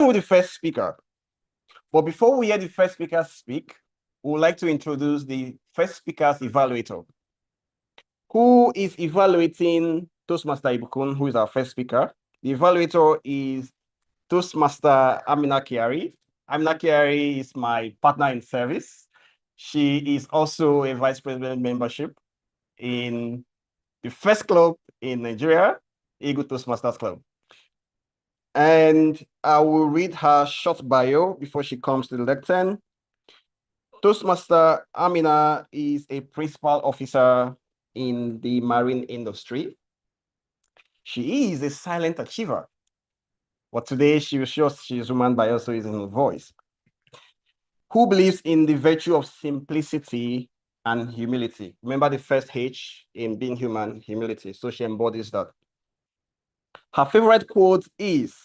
With the first speaker. But before we hear the first speaker speak, we would like to introduce the first speaker's evaluator, who is evaluating Toastmaster Ibukun, who is our first speaker. The evaluator is Toastmaster Amina Kiari. Amina Kiari is my partner in service. She is also a vice president membership in the first club in Nigeria, Eagle Toastmasters Club. And I will read her short bio before she comes to the lectern. Toastmaster Amina is a principal officer in the marine industry. She is a silent achiever, but today she will show she's human by also using her voice. Who believes in the virtue of simplicity and humility? Remember the first H in being human, humility. So she embodies that. Her favorite quote is,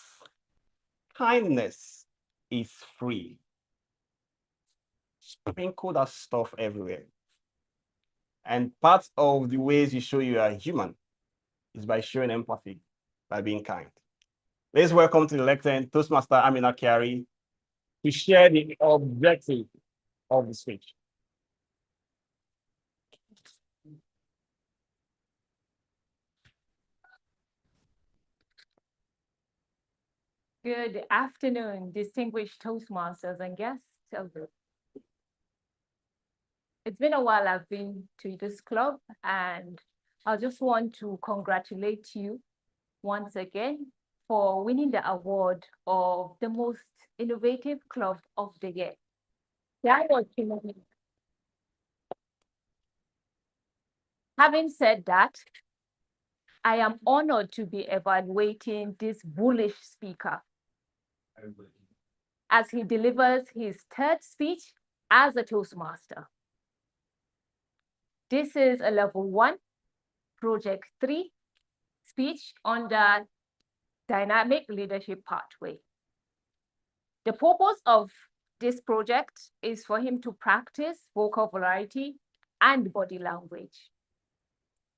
kindness is free. Sprinkle that stuff everywhere. And part of the ways you show you are human is by showing empathy, by being kind. Let's welcome to the lectern Toastmaster Amina Kiari to share the objective of the speech. Good afternoon, distinguished Toastmasters and guests. It's been a while I've been to this club, and I just want to congratulate you once again for winning the award of the most innovative club of the year. Having said that, I am honored to be evaluating this bullish speaker as he delivers his third speech as a Toastmaster. This is a level 1, project 3 speech on the dynamic leadership pathway. The purpose of this project is for him to practice vocal variety and body language.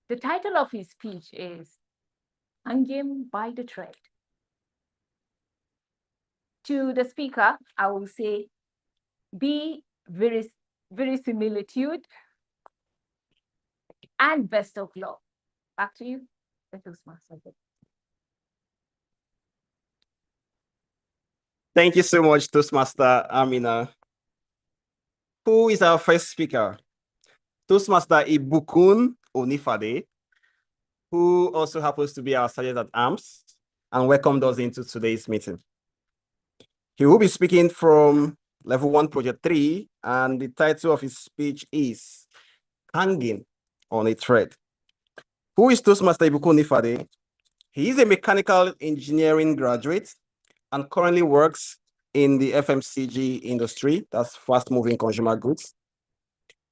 The title of his speech is Hanging by the Thread. To the speaker, I will say, be verisimilitude and best of luck. Back to you, the Toastmaster. Thank you so much, Toastmaster Amina. Who is our first speaker? Toastmaster Ibukun Onifade, who also happens to be our Sergeant at Arms and welcomed us into today's meeting. He will be speaking from level 1, project 3, and the title of his speech is Hanging on a Thread. Who is Toastmaster Ibukun Onifade? He is a mechanical engineering graduate and currently works in the FMCG industry, that's fast-moving consumer goods.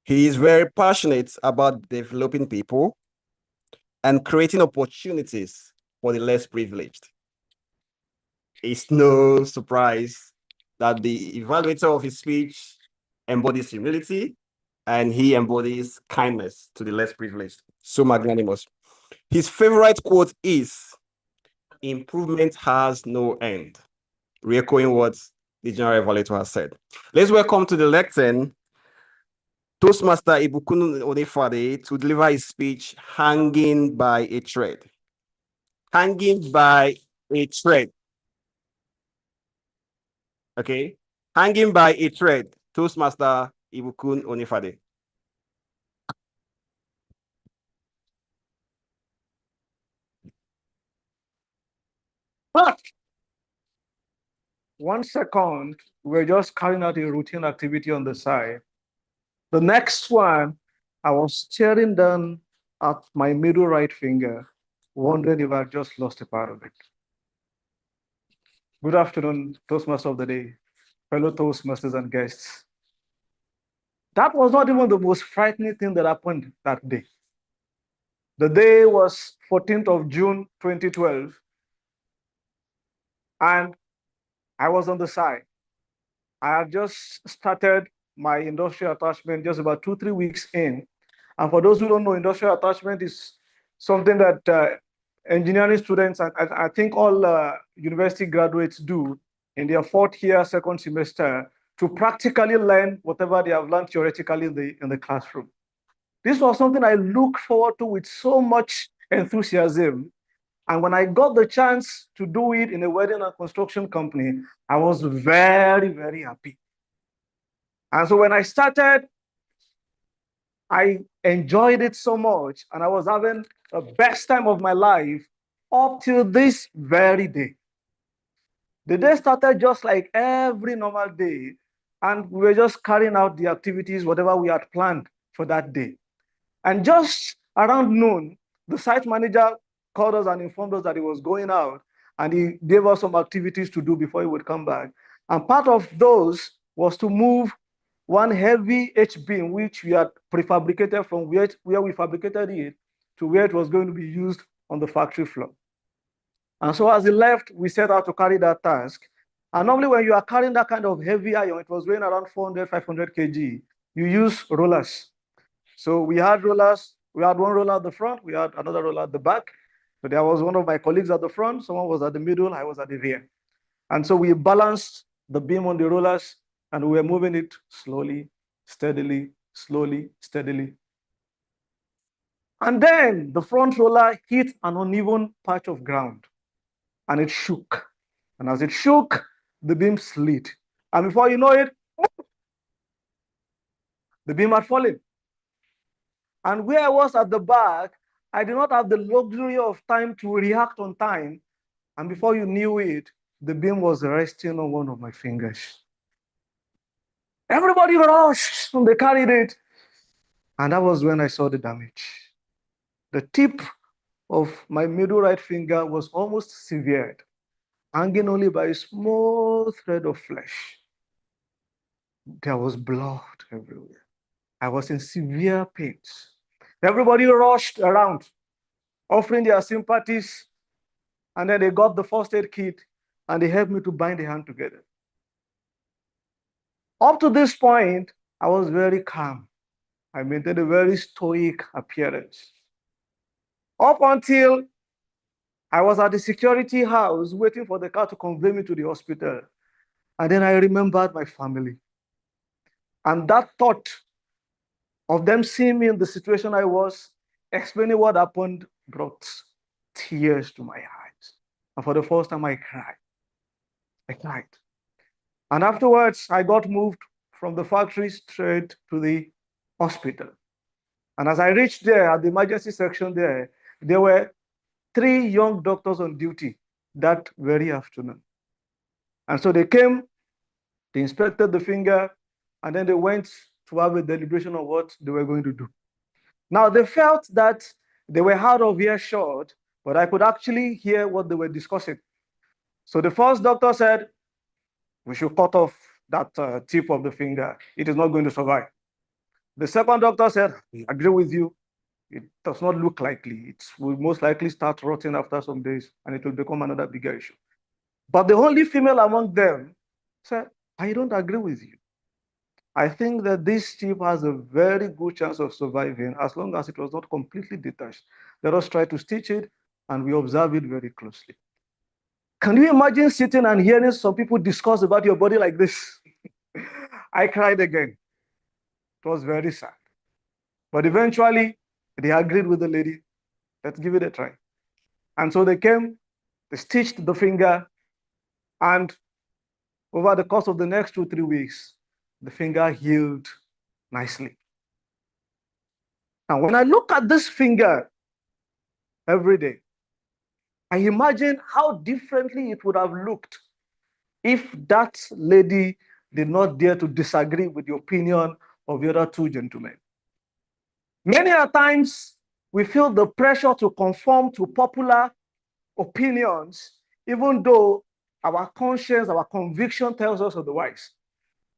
He is very passionate about developing people and creating opportunities for the less privileged. It's no surprise that the evaluator of his speech embodies humility and he embodies kindness to the less privileged. So magnanimous. His favorite quote is, improvement has no end, re-echoing what the general evaluator has said. Let's welcome to the lectern Toastmaster Ibukun Onifade to deliver his speech, Hanging by a Thread. Hanging by a Thread. Okay? Hanging by a Thread. Toastmaster Ibukun Onifade. One second, we're just carrying out a routine activity on the side. The next one, I was staring down at my middle right finger, wondering if I just lost a part of it. Good afternoon, Toastmaster of the day, fellow Toastmasters and guests. That was not even the most frightening thing that happened that day. The day was 14th of June, 2012, and I was on the side. I had just started my industrial attachment just about 2-3 weeks in. And for those who don't know, industrial attachment is something that engineering students, and I think all university graduates do in their fourth year, second semester, to practically learn whatever they have learned theoretically in the classroom. This was something I looked forward to with so much enthusiasm. And when I got the chance to do it in a wedding and construction company, I was very, very happy. And so when I started, I enjoyed it so much, and I was having the best time of my life up till this very day. The day started just like every normal day, and we were just carrying out the activities, whatever we had planned for that day. And just around noon, the site manager called us and informed us that he was going out, and he gave us some activities to do before he would come back. And part of those was to move one heavy H-beam, which we had prefabricated from where we fabricated it to where it was going to be used on the factory floor. And so as he left, we set out to carry that task. And normally when you are carrying that kind of heavy iron, it was weighing around 400, 500 kg, you use rollers. So we had rollers. We had one roller at the front. We had another roller at the back. So there was one of my colleagues at the front. Someone was at the middle. I was at the rear. And so we balanced the beam on the rollers, and we were moving it slowly, steadily, slowly, steadily. And then the front roller hit an uneven patch of ground, and it shook. And as it shook, the beam slid. And before you know it, the beam had fallen. And where I was at the back, I did not have the luxury of time to react on time. And before you knew it, the beam was resting on one of my fingers. Everybody rushed and they carried it. And that was when I saw the damage. The tip of my middle right finger was almost severed, hanging only by a small thread of flesh. There was blood everywhere. I was in severe pains. Everybody rushed around, offering their sympathies, and then they got the first aid kit and they helped me to bind the hand together. Up to this point, I was very calm. I maintained a very stoic appearance. Up until I was at the security house waiting for the car to convey me to the hospital. And then I remembered my family. And that thought of them seeing me in the situation I was, explaining what happened, brought tears to my eyes. And for the first time, I cried. I cried. And afterwards, I got moved from the factory straight to the hospital. And as I reached there at the emergency section there were 3 young doctors on duty that very afternoon. And so they came, they inspected the finger, and then they went to have a deliberation of what they were going to do. Now, they felt that they were out of earshot, but I could actually hear what they were discussing. So the first doctor said, we should cut off that tip of the finger. It is not going to survive. The second doctor said, I agree with you. It does not look likely. It will most likely start rotting after some days, and it will become another bigger issue. But the only female among them said, I don't agree with you. I think that this chip has a very good chance of surviving as long as it was not completely detached. Let us try to stitch it, and we observe it very closely. Can you imagine sitting and hearing some people discuss about your body like this? I cried again. It was very sad. But eventually, they agreed with the lady. Let's give it a try. And so they came, they stitched the finger, and over the course of the next 2-3 weeks, the finger healed nicely. Now, when I look at this finger every day, I imagine how differently it would have looked if that lady did not dare to disagree with the opinion of the other 2 gentlemen. Many a times, we feel the pressure to conform to popular opinions, even though our conscience, our conviction tells us otherwise.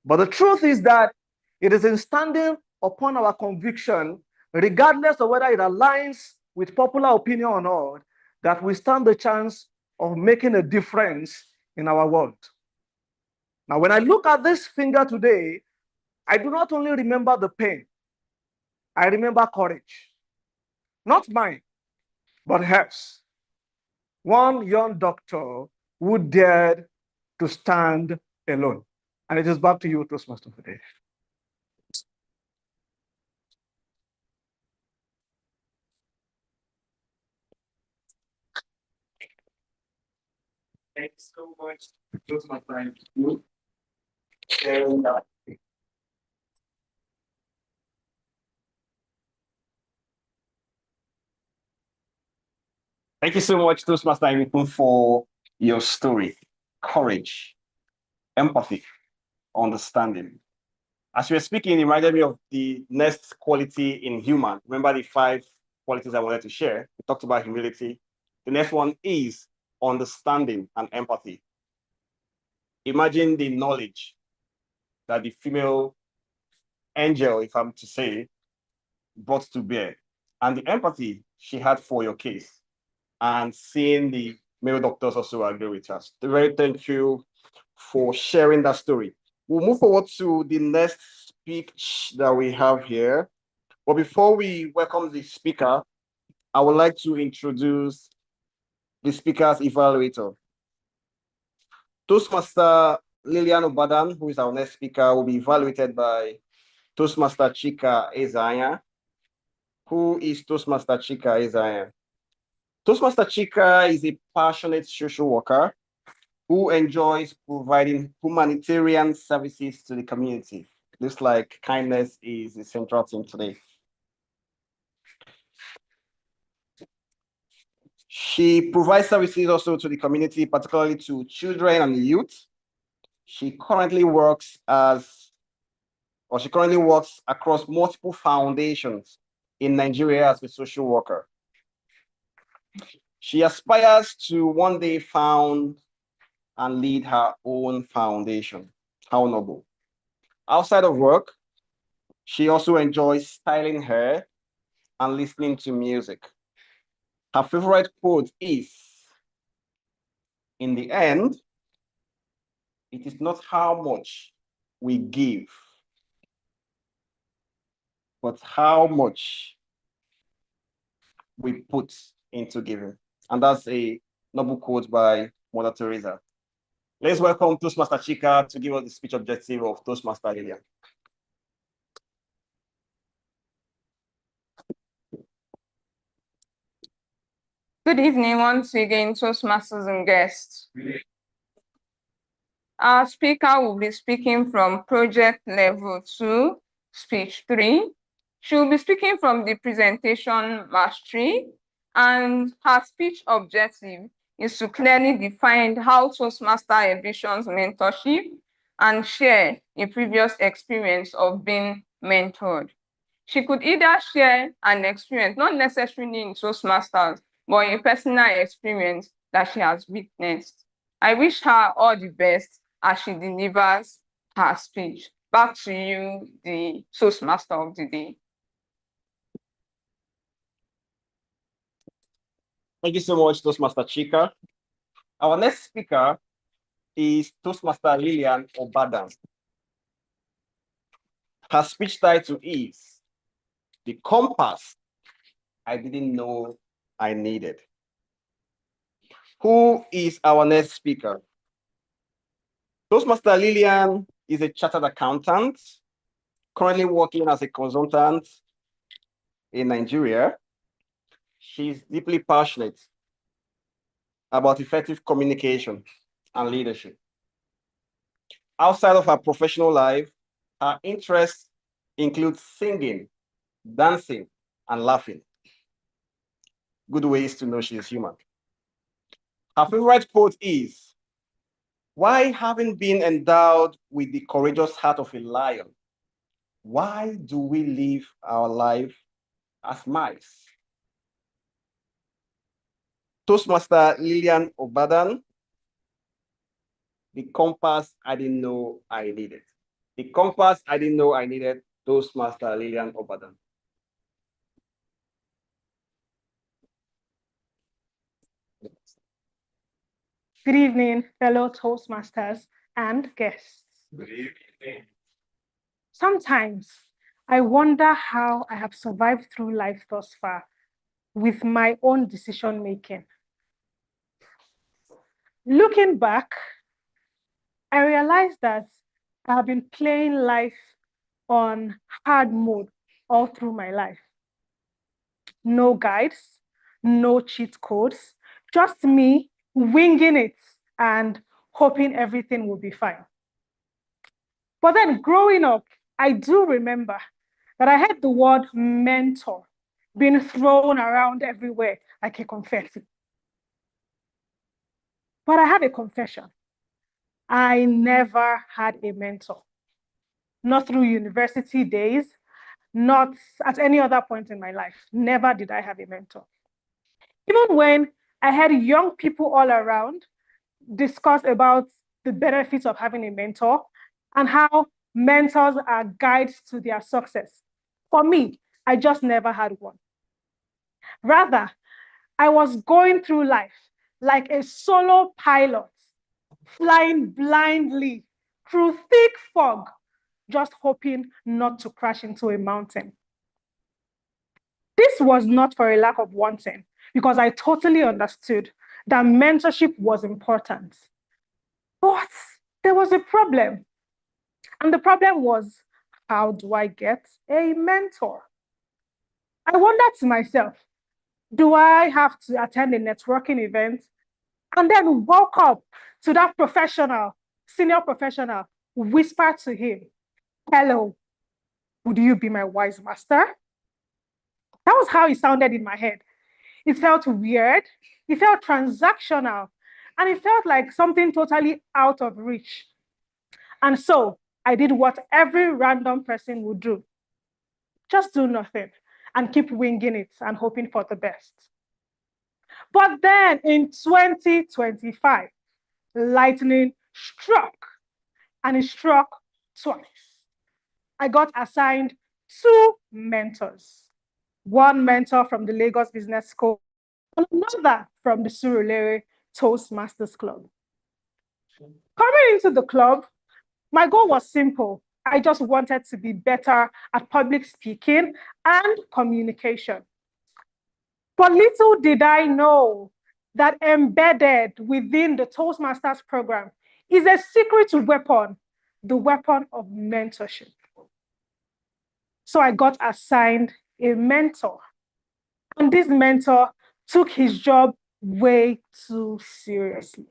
But the truth is that it is in standing upon our conviction, regardless of whether it aligns with popular opinion or not, that we stand the chance of making a difference in our world. Now, when I look at this finger today, I do not only remember the pain, I remember courage. Not mine, but hers. One young doctor who dared to stand alone. And it is back to you, Toastmaster, today. Thanks so much, Toastmaster. Sharing that. Thank you so much, Toastmaster Imikun, for your story, courage, empathy, understanding. As you were speaking, it reminded me of the next quality in human. Remember the 5 qualities I wanted to share? We talked about humility. The next one is understanding and empathy. Imagine the knowledge that the female angel, if I'm to say, brought to bear, and the empathy she had for your case, and seeing the male doctors also agree with us. Very thank you for sharing that story. We'll move forward to the next speech that we have here. But before we welcome the speaker, I would like to introduce the speaker's evaluator. Toastmaster Lillian Obadan, who is our next speaker, will be evaluated by Toastmaster Chika Ezanya. Who is Toastmaster Chika Ezanya? Toastmaster Chika is a passionate social worker who enjoys providing humanitarian services to the community. Looks like kindness is the central theme today. She provides services also to the community, particularly to children and youth. She currently works across multiple foundations in Nigeria as a social worker. She aspires to one day found and lead her own foundation. How noble. Outside of work, she also enjoys styling hair and listening to music. Her favorite quote is, "In the end, it is not how much we give, but how much we put into giving." And that's a noble quote by Mother Teresa. Let's welcome Toastmaster Chika to give us the speech objective of Toastmaster Lillian. Good evening once again, Toastmasters and guests. Our speaker will be speaking from Project Level 2, Speech 3. She will be speaking from the presentation mastery, and her speech objective is to clearly define how Toastmaster envisions mentorship and share a previous experience of being mentored. She could either share an experience, not necessarily in Toastmasters, but a personal experience that she has witnessed. I wish her all the best as she delivers her speech. Back to you, the Toastmaster of the day. Thank you so much, Toastmaster Chika. Our next speaker is Toastmaster Lillian Obadan. Her speech title is "The Compass I Didn't Know I Needed." Who is our next speaker? Toastmaster Lillian is a chartered accountant, currently working as a consultant in Nigeria. She's deeply passionate about effective communication and leadership. Outside of her professional life, her interests include singing, dancing, and laughing. Good ways to know she is human. Her favorite quote is, "Why, having been endowed with the courageous heart of a lion, why do we live our life as mice?" Toastmaster Lillian Obadan, "The compass I didn't know I needed." The compass I didn't know I needed, Toastmaster Lillian Obadan. Good evening, fellow Toastmasters and guests. Good evening. Sometimes I wonder how I have survived through life thus far with my own decision making. Looking back, I realized that I have been playing life on hard mode all through my life. No guides, no cheat codes, just me winging it and hoping everything will be fine. But then growing up, I do remember that I heard the word mentor being thrown around everywhere like a confetti. But I have a confession. I never had a mentor. Not through university days, not at any other point in my life. Never did I have a mentor. Even when I had young people all around discuss about the benefits of having a mentor and how mentors are guides to their success. For me, I just never had one. Rather, I was going through life like a solo pilot, flying blindly through thick fog, just hoping not to crash into a mountain. This was not for a lack of wanting, because I totally understood that mentorship was important. But there was a problem. And the problem was, how do I get a mentor? I wondered to myself, do I have to attend a networking event and then walk up to that professional, senior professional, whisper to him, hello, would you be my wise master? That was how it sounded in my head. It felt weird, it felt transactional, and it felt like something totally out of reach. And so I did what every random person would do. Just do nothing and keep winging it and hoping for the best. But then in 2025, lightning struck, and it struck twice. I got assigned 2 mentors. One mentor from the Lagos Business School and another from the Surulere Toastmasters Club. Coming into the club, my goal was simple. I just wanted to be better at public speaking and communication. But little did I know that embedded within the Toastmasters program is a secret weapon, the weapon of mentorship. So I got assigned a mentor. And this mentor took his job way too seriously.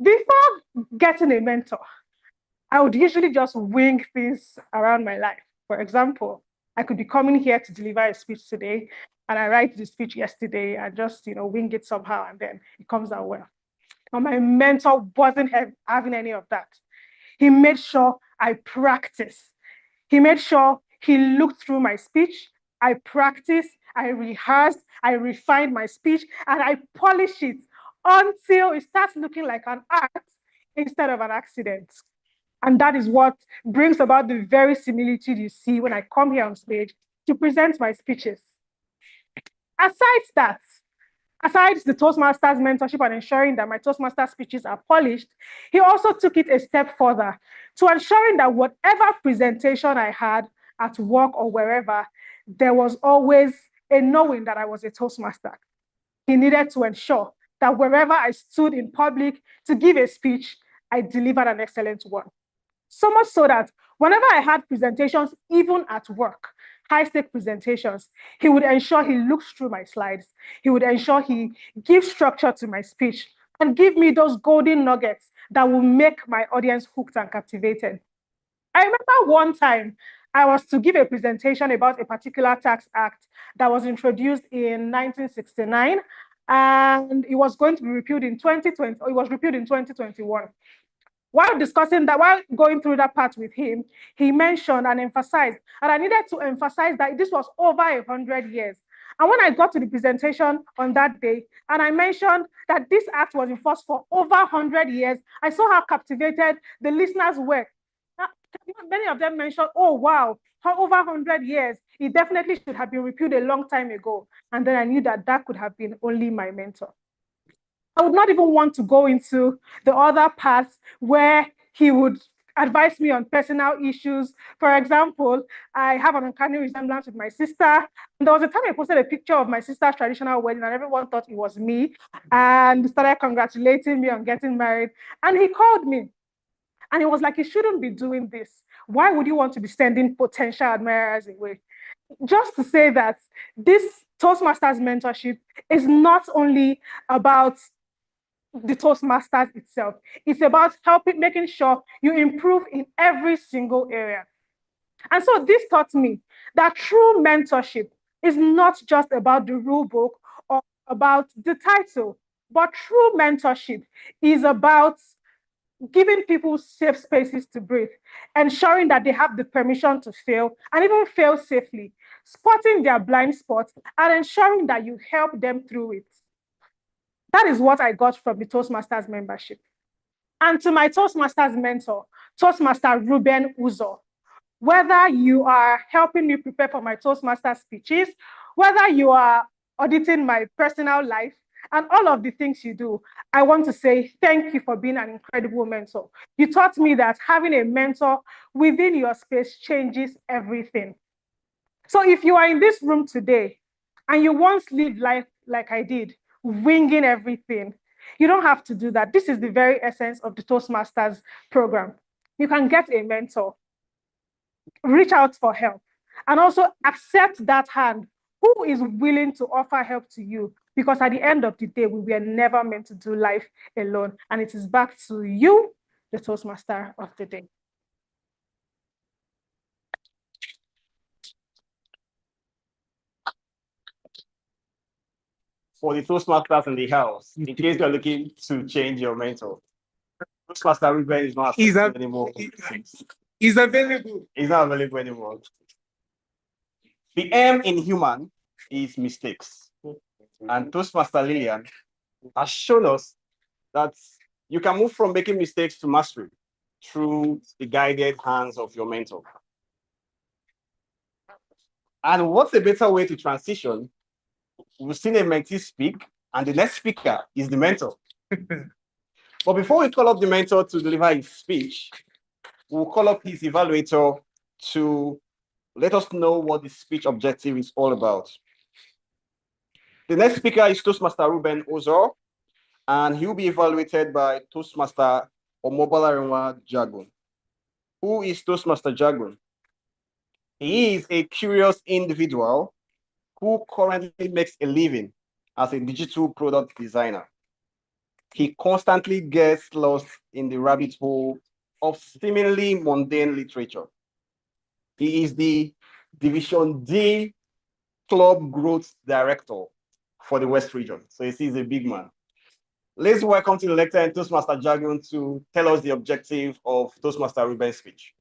Before getting a mentor, I would usually just wing things around my life. For example, I could be coming here to deliver a speech today, and I write the speech yesterday and just wing it somehow, and then it comes out well. But my mentor wasn't having any of that. He made sure I practiced. He made sure he looked through my speech. I practiced, I rehearsed, I refined my speech, and I polished it until it starts looking like an art instead of an accident. And that is what brings about the very similitude you see when I come here on stage to present my speeches. Aside the Toastmasters mentorship and ensuring that my Toastmasters speeches are polished, he also took it a step further to ensuring that whatever presentation I had at work or wherever, there was always a knowing that I was a Toastmaster. He needed to ensure that wherever I stood in public to give a speech, I delivered an excellent one. So much so that whenever I had presentations, even at work, high-stake presentations, he would ensure he looks through my slides. He would ensure he gives structure to my speech and give me those golden nuggets that will make my audience hooked and captivated. I remember one time I was to give a presentation about a particular tax act that was introduced in 1969, and it was going to be repealed in 2020, or it was repealed in 2021. While discussing that, while going through that part with him, he mentioned and emphasized, and I needed to emphasize that this was over 100 years. And when I got to the presentation on that day, and I mentioned that this act was in force for over 100 years, I saw how captivated the listeners were. Many of them mentioned, oh, wow, how over 100 years, it definitely should have been repealed a long time ago. And then I knew that that could have been only my mentor. I would not even want to go into the other parts where he would advise me on personal issues. For example, I have an uncanny resemblance with my sister. And there was a time I posted a picture of my sister's traditional wedding, and everyone thought it was me and started congratulating me on getting married. And he called me and he was like, you shouldn't be doing this. Why would you want to be sending potential admirers away? Just to say that this Toastmasters mentorship is not only about the Toastmasters itself, it's about making sure you improve in every single area. And so this taught me that true mentorship is not just about the rule book or about the title, but true mentorship is about giving people safe spaces to breathe, ensuring that they have the permission to fail and even fail safely, spotting their blind spots, and ensuring that you help them through it. That is what I got from the Toastmasters membership. And to my Toastmasters mentor, Toastmaster Ruben Uzo, whether you are helping me prepare for my Toastmasters speeches, whether you are auditing my personal life, and all of the things you do, I want to say thank you for being an incredible mentor. You taught me that having a mentor within your space changes everything. So if you are in this room today and you once lived life like I did, winging everything, you don't have to do that. This is the very essence of the Toastmasters program. You can get a mentor, reach out for help, and also accept that hand who is willing to offer help to you, because at the end of the day, we were never meant to do life alone, and it is back to you, the Toastmaster of the day. For the Toastmasters in the house, in case you're looking to change your mentor, Toastmaster Ruben is not available anymore. He's available. He's not available anymore. The M in human is mistakes. And Toastmaster Lillian has shown us that you can move from making mistakes to mastery through the guided hands of your mentor. And what's a better way to transition? We've seen a mentee speak, and the next speaker is the mentor. But before we call up the mentor to deliver his speech, we'll call up his evaluator to let us know what the speech objective is all about. The next speaker is Toastmaster Ruben Uzo, and he will be evaluated by Toastmaster Omobolarinwa Jagun. Who is Toastmaster Jagun? He is a curious individual who currently makes a living as a digital product designer. He constantly gets lost in the rabbit hole of seemingly mundane literature. He is the Division D Club Growth Director for the West region. So he's a big man. Let's welcome to the lecture and Toastmaster Jagun to tell us the objective of Toastmaster Ruben's speech.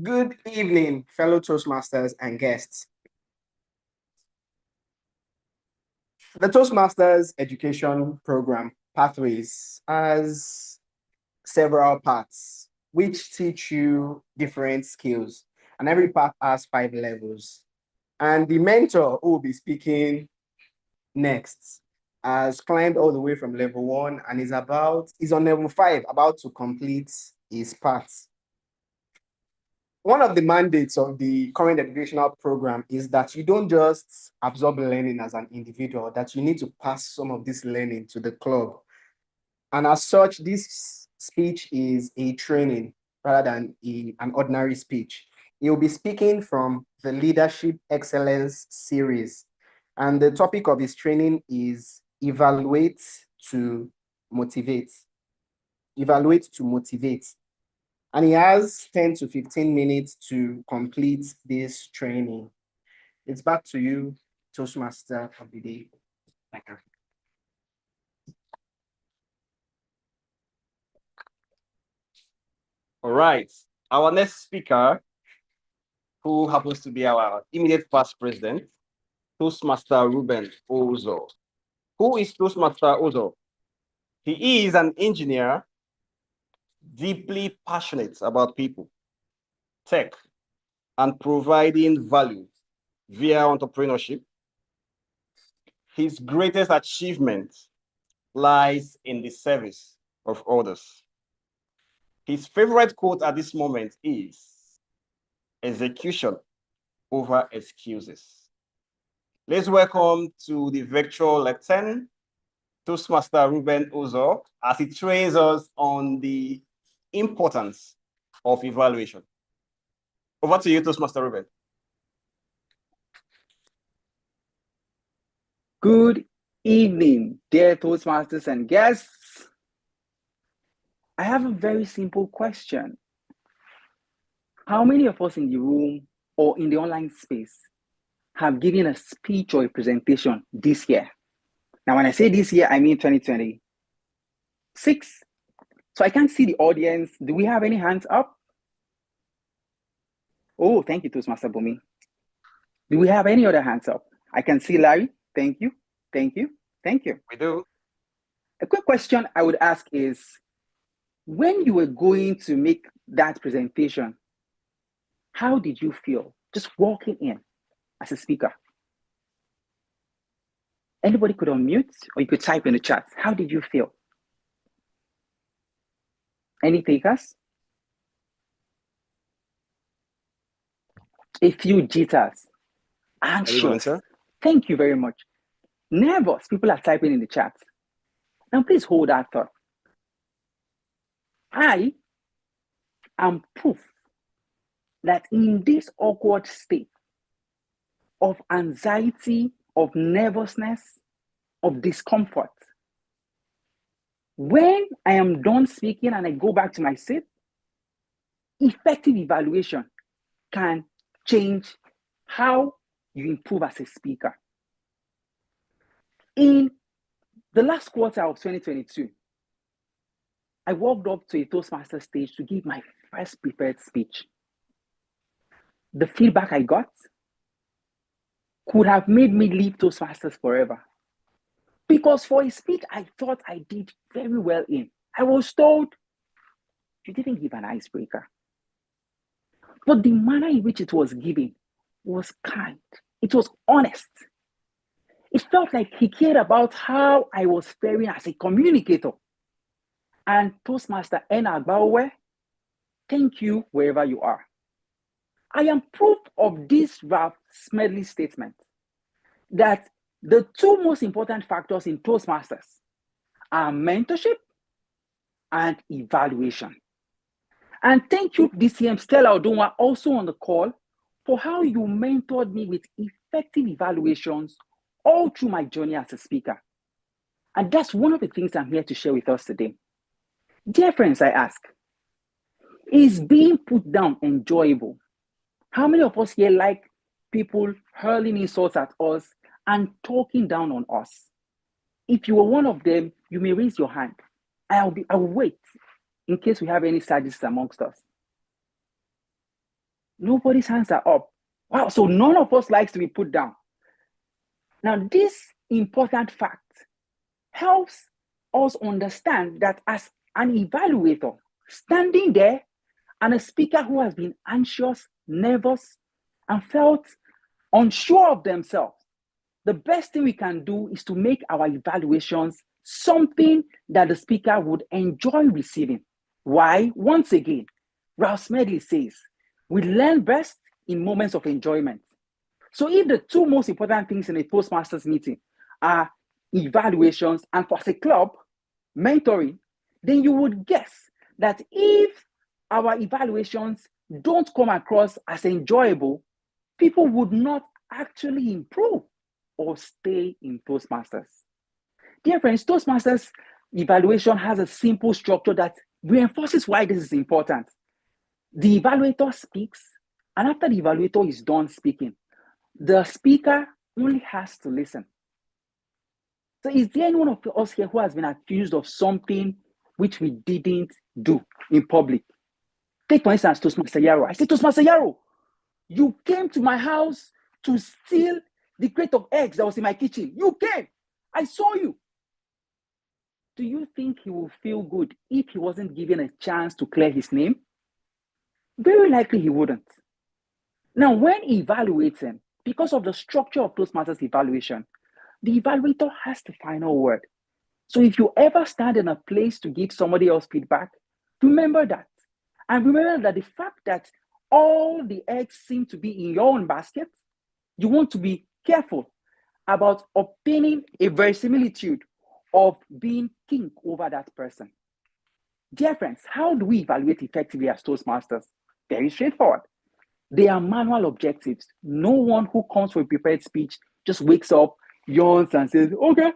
Good evening, fellow Toastmasters and guests. The Toastmasters education program, Pathways, has several parts which teach you different skills, and every path has 5 levels. And the mentor who will be speaking next has climbed all the way from level 1 and is on level 5, about to complete his path. One of the mandates of the current educational program is that you don't just absorb learning as an individual, that you need to pass some of this learning to the club. And as such, this speech is a training rather than an ordinary speech. He'll be speaking from the Leadership Excellence series. And the topic of his training is Evaluate to Motivate. Evaluate to Motivate. And he has 10 to 15 minutes to complete this training. It's back to you, Toastmaster of the day. Thank you. All right. Our next speaker, who happens to be our immediate past president, Toastmaster Ruben Uzo. Who is Toastmaster Uzo? He is an engineer, deeply passionate about people, tech, and providing value via entrepreneurship. His greatest achievement lies in the service of others. His favorite quote at this moment is, "Execution over excuses." Let's welcome to the virtual lectern, Toastmaster Ruben Ozo, as he trains us on the importance of evaluation. Over to you, Toastmaster Ruben. Good evening, dear Toastmasters and guests. I have a very simple question. How many of us in the room or in the online space have given a speech or a presentation this year? Now, when I say this year, I mean 2026. So I can't see the audience. Do we have any hands up? Oh, thank you, Toastmaster Bumi. Do we have any other hands up? I can see Larry. Thank you. Thank you. Thank you. We do. A quick question I would ask is, when you were going to make that presentation, how did you feel just walking in as a speaker? Anybody could unmute or you could type in the chat. How did you feel? Any takers? A few jitters. Anxious. Answer? Thank you very much. Nervous. People are typing in the chat. Now please hold that thought. I am proof that in this awkward state of anxiety, of nervousness, of discomfort, when I am done speaking and I go back to my seat, effective evaluation can change how you improve as a speaker. In the last quarter of 2022, I walked up to a Toastmaster stage to give my first prepared speech. The feedback I got could have made me leave Toastmasters forever. Because for a speech I thought I did very well in, I was told, you didn't give an icebreaker. But the manner in which it was given was kind. It was honest. It felt like he cared about how I was faring as a communicator. And Toastmaster N. Agbawe, thank you wherever you are. I am proof of this Ralph Smedley statement that the two most important factors in Toastmasters are mentorship and evaluation. And thank you, DCM Stella Odunwa, also on the call, for how you mentored me with effective evaluations all through my journey as a speaker. And that's one of the things I'm here to share with us today. Dear friends, I ask, is being put down enjoyable? How many of us here like people hurling insults at us and talking down on us? If you were one of them, you may raise your hand. I will wait in case we have any sadists amongst us. Nobody's hands are up. Wow, so none of us likes to be put down. Now, this important fact helps us understand that as an evaluator, standing there and a speaker who has been anxious, nervous, and felt unsure of themselves, the best thing we can do is to make our evaluations something that the speaker would enjoy receiving. Why? Once again, Ralph Smedley says, we learn best in moments of enjoyment. So if the two most important things in a Toastmasters meeting are evaluations and for a club, mentoring, then you would guess that if our evaluations don't come across as enjoyable, people would not actually improve or stay in Toastmasters. Dear friends, Toastmasters evaluation has a simple structure that reinforces why this is important. The evaluator speaks, and after the evaluator is done speaking, the speaker only has to listen. So is there anyone of us here who has been accused of something which we didn't do in public? Take for instance, Toastmaster Yaro. I said, Toastmaster Yaro, you came to my house to steal the crate of eggs that was in my kitchen. You came. I saw you. Do you think he will feel good if he wasn't given a chance to clear his name? Very likely he wouldn't. Now, when evaluating, because of the structure of Toastmasters evaluation, the evaluator has the final word. So if you ever stand in a place to give somebody else feedback, remember that. And remember that the fact that all the eggs seem to be in your own basket, you want to be careful about obtaining a verisimilitude of being king over that person. Dear friends, how do we evaluate effectively as Toastmasters? Very straightforward. They are manual objectives. No one who comes for a prepared speech just wakes up, yawns, and says, okay,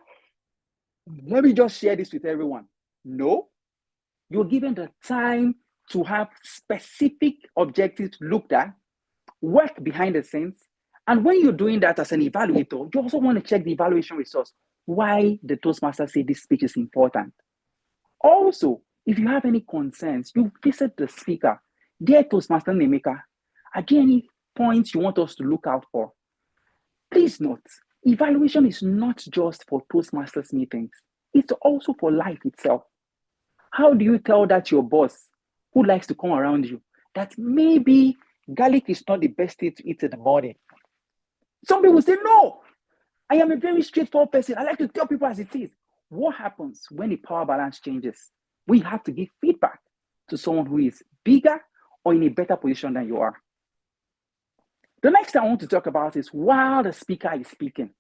let me just share this with everyone. No, you're given the time to have specific objectives looked at, work behind the scenes. And when you're doing that as an evaluator, you also want to check the evaluation results. Why the Toastmaster say this speech is important. Also, if you have any concerns, you visit the speaker. Dear Toastmaster Nemeka, are there any points you want us to look out for? Please note, evaluation is not just for Toastmasters meetings. It's also for life itself. How do you tell that your boss, who likes to come around you, that maybe garlic is not the best thing to eat in the morning? Some people say, no, I am a very straightforward person. I like to tell people as it is. What happens when the power balance changes? We have to give feedback to someone who is bigger or in a better position than you are. The next thing I want to talk about is while the speaker is speaking,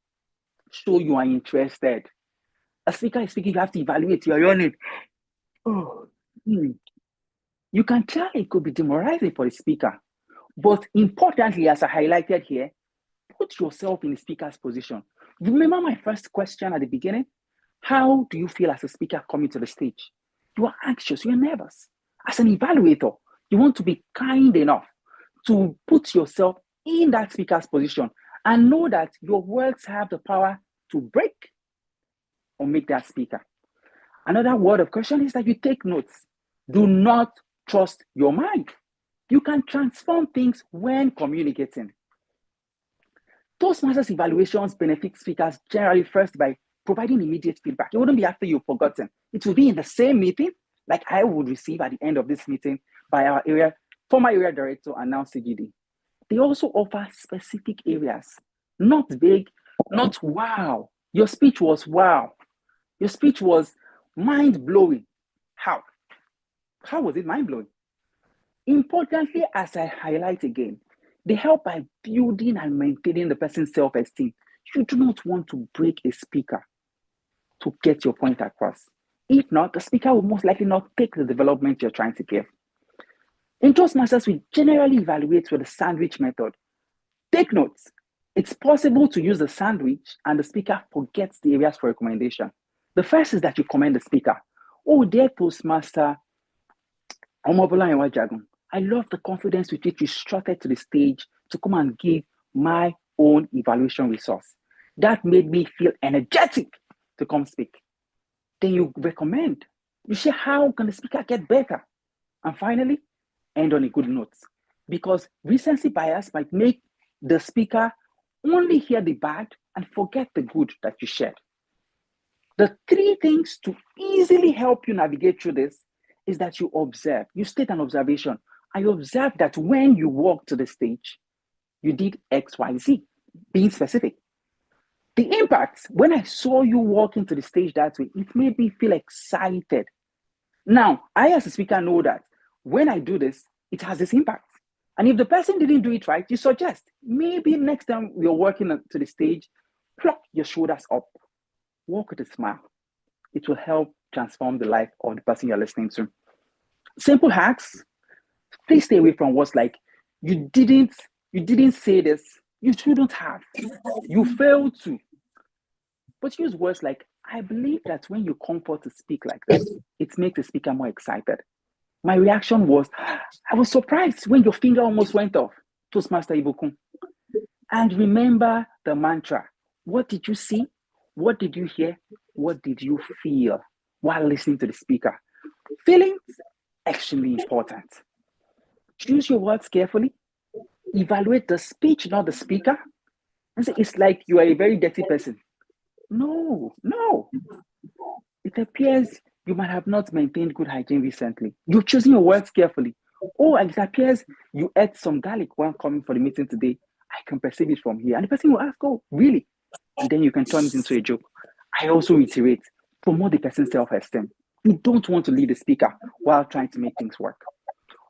show you are interested. A speaker is speaking, you have to evaluate, you are yawning. You can tell it could be demoralizing for the speaker. But importantly, as I highlighted here, put yourself in the speaker's position. Remember my first question at the beginning? How do you feel as a speaker coming to the stage? You are anxious, you are nervous. As an evaluator, you want to be kind enough to put yourself in that speaker's position and know that your words have the power to break or make that speaker. Another word of caution is that you take notes. Do not trust your mind. You can transform things when communicating. Toastmasters evaluations benefit speakers generally first by providing immediate feedback. It wouldn't be after you've forgotten. It will be in the same meeting, like I would receive at the end of this meeting by our former area director and now CGD. They also offer specific areas, not vague, not wow. Your speech was wow. Your speech was mind-blowing. How? How was it mind-blowing? Importantly, as I highlight again, they help by building and maintaining the person's self-esteem. You do not want to break a speaker to get your point across. If not, the speaker will most likely not take the development you're trying to give. In Toastmasters, we generally evaluate with the sandwich method. Take notes. It's possible to use the sandwich and the speaker forgets the areas for recommendation. The first is that you commend the speaker. Oh, dear Toastmaster, Omobola Enwajagun, I love the confidence with which you strutted to the stage to come and give my own evaluation resource. That made me feel energetic to come speak. Then you recommend. You say, how can the speaker get better? And finally, end on a good note. Because recency bias might make the speaker only hear the bad and forget the good that you shared. The three things to easily help you navigate through this is that you observe. You state an observation. I observed that when you walked to the stage, you did X, Y, Z, being specific. The impact, when I saw you walk into the stage that way, it made me feel excited. Now, I as a speaker know that when I do this, it has this impact. And if the person didn't do it right, you suggest, maybe next time you're walking to the stage, pluck your shoulders up, walk with a smile. It will help transform the life of the person you're listening to. Simple hacks. Please stay away from what's like, you didn't say this, you shouldn't have, you failed to. But use words like, I believe that when you come forward to speak like this, it makes the speaker more excited. My reaction was, I was surprised when your finger almost went off, Toastmaster Ibukun. And remember the mantra. What did you see? What did you hear? What did you feel while listening to the speaker? Feelings, extremely important. Choose your words carefully. Evaluate the speech, not the speaker. And say, it's like you are a very dirty person. No. It appears you might have not maintained good hygiene recently. You're choosing your words carefully. Oh, it appears you ate some garlic while coming for the meeting today. I can perceive it from here. And the person will ask, oh, really? And then you can turn it into a joke. I also reiterate, promote the person's self-esteem. You don't want to lead the speaker while trying to make things work.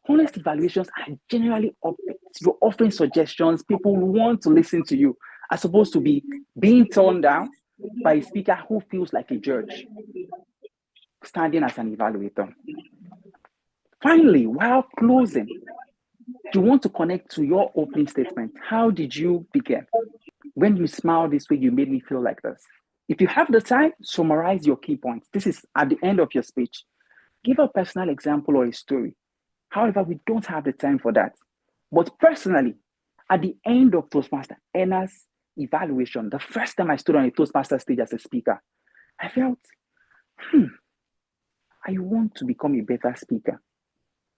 Honest evaluations are generally updates. You're offering suggestions. People want to listen to you, as opposed to being turned down by a speaker who feels like a judge, standing as an evaluator. Finally, while closing, you want to connect to your opening statement. How did you begin? When you smile this way, you made me feel like this. If you have the time, summarize your key points. This is at the end of your speech. Give a personal example or a story. However, we don't have the time for that. But personally, at the end of Toastmaster Enna's evaluation, the first time I stood on a Toastmaster stage as a speaker, I felt, I want to become a better speaker.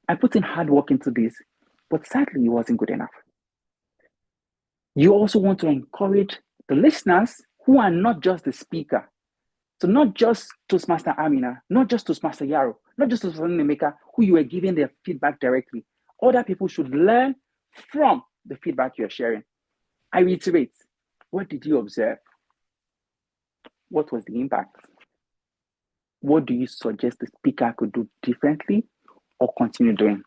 I put in hard work into this, but sadly, it wasn't good enough. You also want to encourage the listeners who are not just the speaker. So not just Toastmaster Amina, not just Toastmaster Yaro, not just Toastmaster Nemeka, who you are giving their feedback directly. Other people should learn from the feedback you're sharing. I reiterate, what did you observe? What was the impact? What do you suggest the speaker could do differently or continue doing?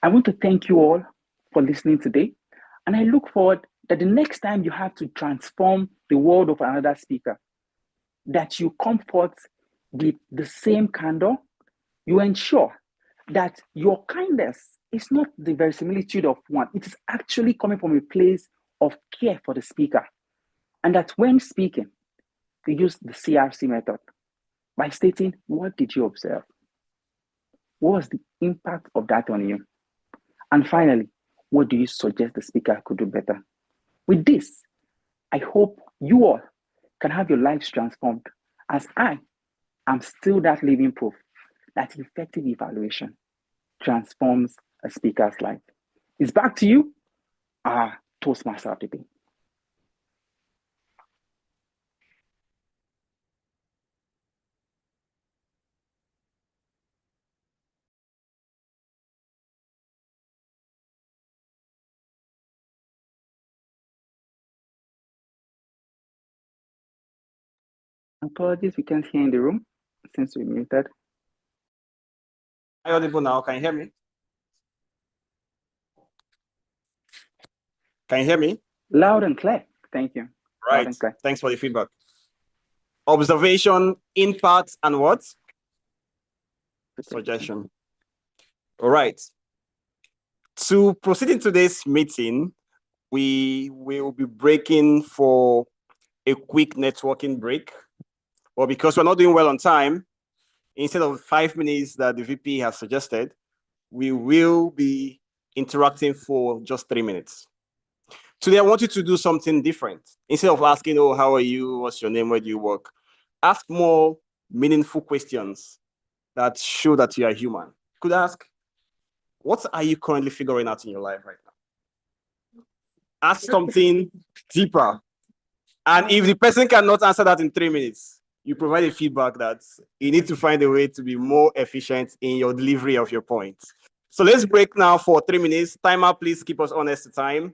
I want to thank you all for listening today. And I look forward that the next time you have to transform the world of another speaker, that you comfort the same candor, you ensure that your kindness is not the verisimilitude of one. It is actually coming from a place of care for the speaker. And that when speaking, you use the CRC method by stating, what did you observe? What was the impact of that on you? And finally, what do you suggest the speaker could do better? With this, I hope you all can have your lives transformed, as I am still that living proof that effective evaluation transforms a speaker's life. It's back to you, our Toastmaster of the day. Apologies, we can't hear in the room since we muted. Are you audible now? Can you hear me? Can you hear me? Loud and clear. Thank you. Loud Right. and clear. Thanks for the feedback. Observation, impact, and what? Suggestion. All right. To proceed in today's meeting, we will be breaking for a quick networking break. But because we're not doing well on time, instead of 5 minutes that the VP has suggested, we will be interacting for just 3 minutes. Today, I want you to do something different. Instead of asking, oh, how are you? What's your name? Where do you work? Ask more meaningful questions that show that you are human. You could ask, what are you currently figuring out in your life right now? Ask something deeper. And if the person cannot answer that in 3 minutes, you provide a feedback that you need to find a way to be more efficient in your delivery of your points. So let's break now for 3 minutes. Timer, please keep us honest to time.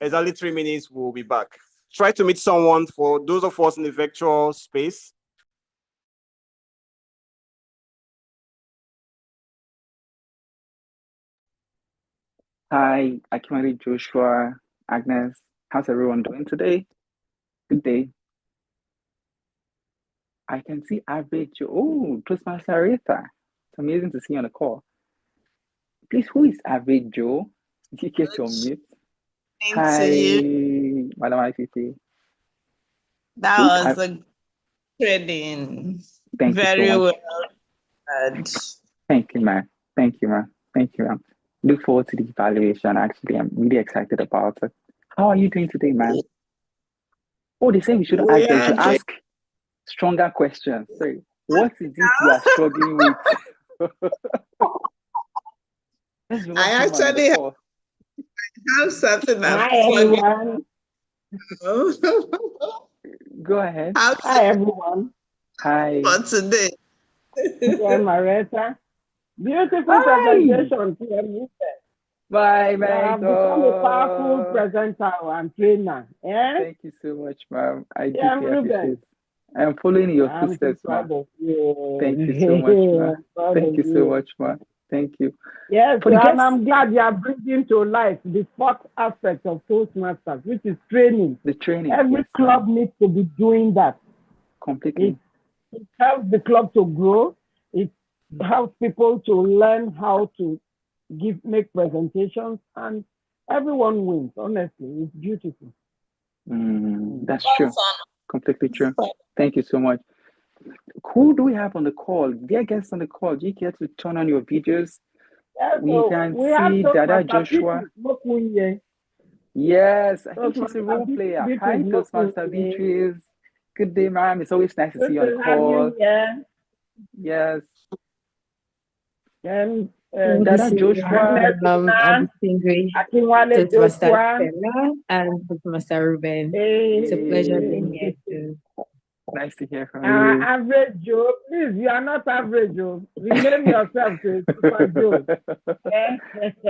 Exactly 3 minutes, we'll be back. Try to meet someone. For those of us in the virtual space, Hi, Akimari, Joshua, Agnes. How's everyone doing today? Good day. I can see Average Joe. Oh, Toastmaster Aretha. It's amazing to see you on the call. Please, who is Average Joe? Did you get to unmute? Hi, Madam ICC. That was a trading. Thank Very you so much. well done. Thank you, ma'am. Thank you, ma'am. Thank you, ma'am. Look forward to the evaluation. Actually, I'm really excited about it. How are you doing today, ma'am? Oh, they say we should We ask stronger questions. Sorry, what is it you are struggling with? I actually have something. Hi, everyone. Go ahead. Hi, everyone. Hi. For today. Yeah, Maretta. Beautiful presentation. Bye, I have become a powerful presenter and trainer. Yeah? Thank you so much, ma'am. I Yeah, deeply appreciate it. I'm following in your I'm so footsteps, ma. proud of you. Thank you so much, ma. Proud Thank of you so much, ma. Thank you. Yes, For the and guests, I'm glad you are bringing to life the fourth aspect of Toastmasters, which is training. the training. Every Yes, club needs to be doing that. completely. It helps the club to grow. It helps people to learn how to make presentations, and everyone wins. Honestly, it's beautiful. That's true. Completely true. Thank you so much. Who do we have on the call? Dear guests on the call, do you care to turn on your videos? Yeah, We so can we have see Dada Toastmaster Joshua. Beatrice. Yes, I think she's a Toastmaster role player. Beatrice Hi, Toastmaster Mokunye. Beatrice. Good day, ma'am. It's always nice to Good see you on to the have call. you here. Yes. And Thank you Dada so Joshua. much, our distinguished Akinwale Toastmaster Joshua. Stella and Toastmaster Ruben. It's a pleasure being here too. Nice to hear from you. Average Joe, please, you are not average Joe. Rename yourself to Super Joe.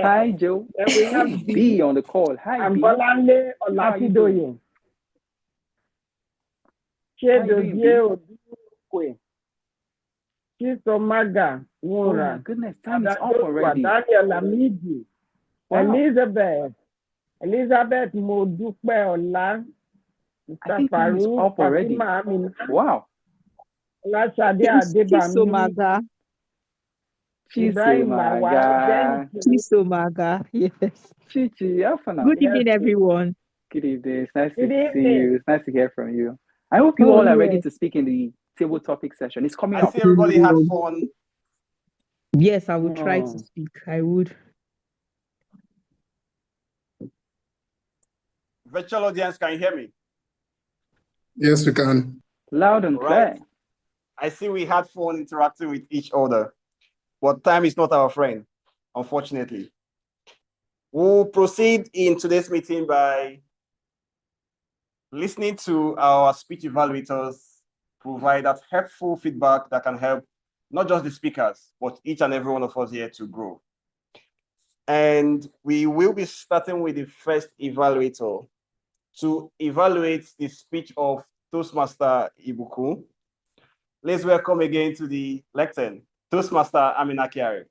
Hi, Joe. Then we have B on the call. Hi, and B. Bolanle How are you doing? Olatidoye. How are you doing, B? Chedozie Odukwe. Chisomaga Oh my Nwura. goodness, time is Dada up Joshua, already. Daniel Amidi. Wow. Elizabeth Modupe Ola. I think time is up already. Fatima Amina. Wow. Olashade Adebami. Chisomaga. Ibrahim Lawal. Chisomaga. Yes. Chichi, Good evening, everyone. Good evening. It's nice Good to see evening. you. It's nice to hear from you. I hope you all are ready to speak in the table topic session. It's coming I up. see everybody had fun. Yes, I would try to speak. I would. Virtual audience, can you hear me? Yes, we can. Loud and clear. I see we had fun interacting with each other, but time is not our friend, unfortunately. We'll proceed in today's meeting by listening to our speech evaluators provide that helpful feedback that can help not just the speakers, but each and every one of us here to grow. And we will be starting with the first evaluator to evaluate the speech of Toastmaster Ibukun. Let's welcome again to the lectern, Toastmaster Amina Kiari.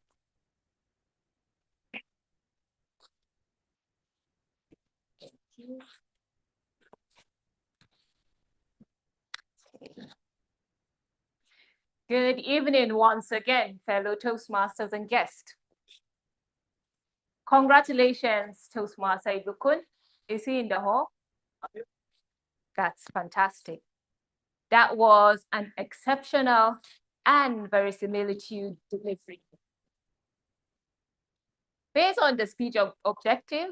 Good evening once again, fellow Toastmasters and guests. Congratulations, Toastmaster Ibukun. Is he in the hall? That's fantastic. That was an exceptional and verisimilitude delivery. Based on the speech objective,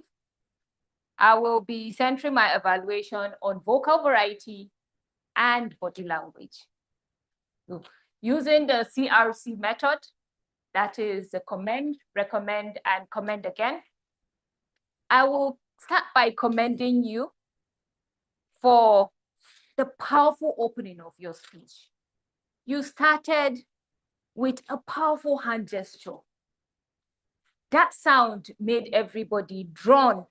I will be centering my evaluation on vocal variety and body language. Using the CRC method, that is the commend, recommend, and commend again, I will start by commending you for the powerful opening of your speech. You started with a powerful hand gesture. That sound made everybody drawn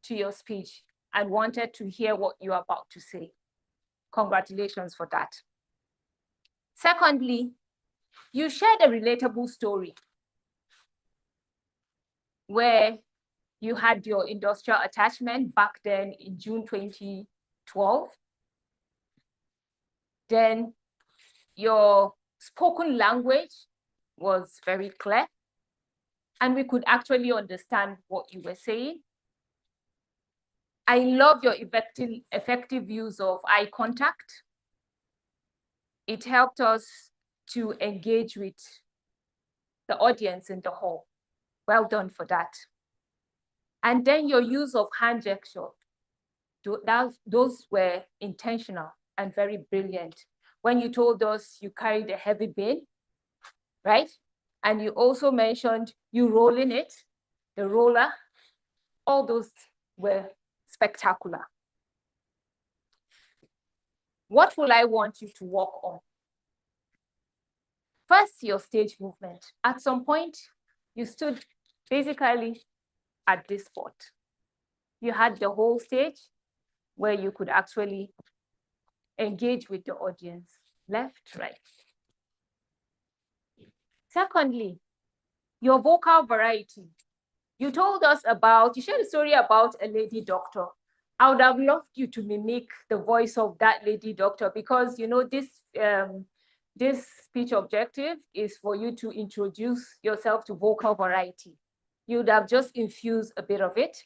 to your speech and wanted to hear what you're about to say. Congratulations for that. Secondly, you shared a relatable story where you had your industrial attachment back then in June 2012. Then your spoken language was very clear and we could actually understand what you were saying. I love your effective use of eye contact. It helped us to engage with the audience in the hall. Well done for that. And then your use of hand gesture, those were intentional and very brilliant. When you told us you carried a heavy bin, right? And you also mentioned you rolling it, the roller, all those were spectacular. What will I want you to work on? First, your stage movement. At some point, you stood basically at this spot. You had the whole stage where you could actually engage with the audience, left, right. Secondly, your vocal variety. You told us about, you shared a story about a lady doctor. I would have loved you to mimic the voice of that lady doctor, because you know this speech objective is for you to introduce yourself to vocal variety. You'd have just infused a bit of it.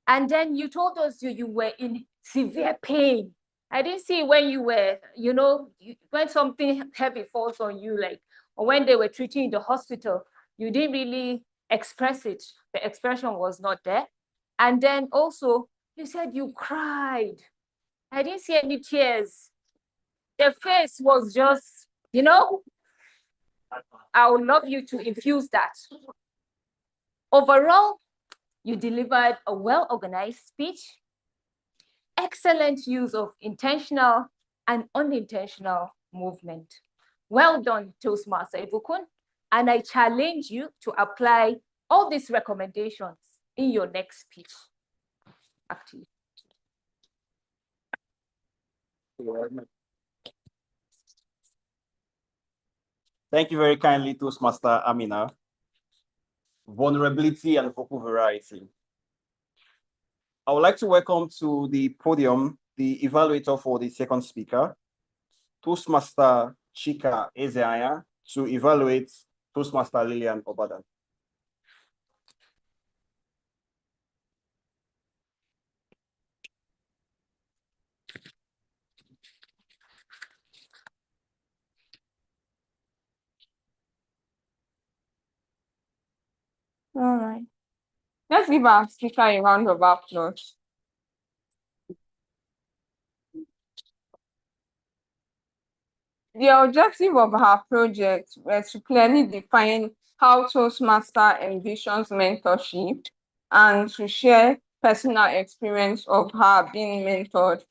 And then you told us you were in severe pain. I didn't see when you were, you know, when something heavy falls on you, like, or when they were treating in the hospital, you didn't really express it. The expression was not there. And then also, you said you cried. I didn't see any tears. The face was just, you know, I would love you to infuse that. Overall, you delivered a well-organized speech, excellent use of intentional and unintentional movement. Well done, Toastmaster Ibukun. And I challenge you to apply all these recommendations in your next speech. Back to you. Thank you very kindly, Toastmaster Amina. Vulnerability and vocal variety. I would like to welcome to the podium the evaluator for the second speaker, Toastmaster Chika Ezeaya, to evaluate Toastmaster Lillian Obadan. All right. Let's give our speaker a round of applause. The objective of her project was to clearly define how Toastmaster envisions mentorship and to share personal experience of her being mentored.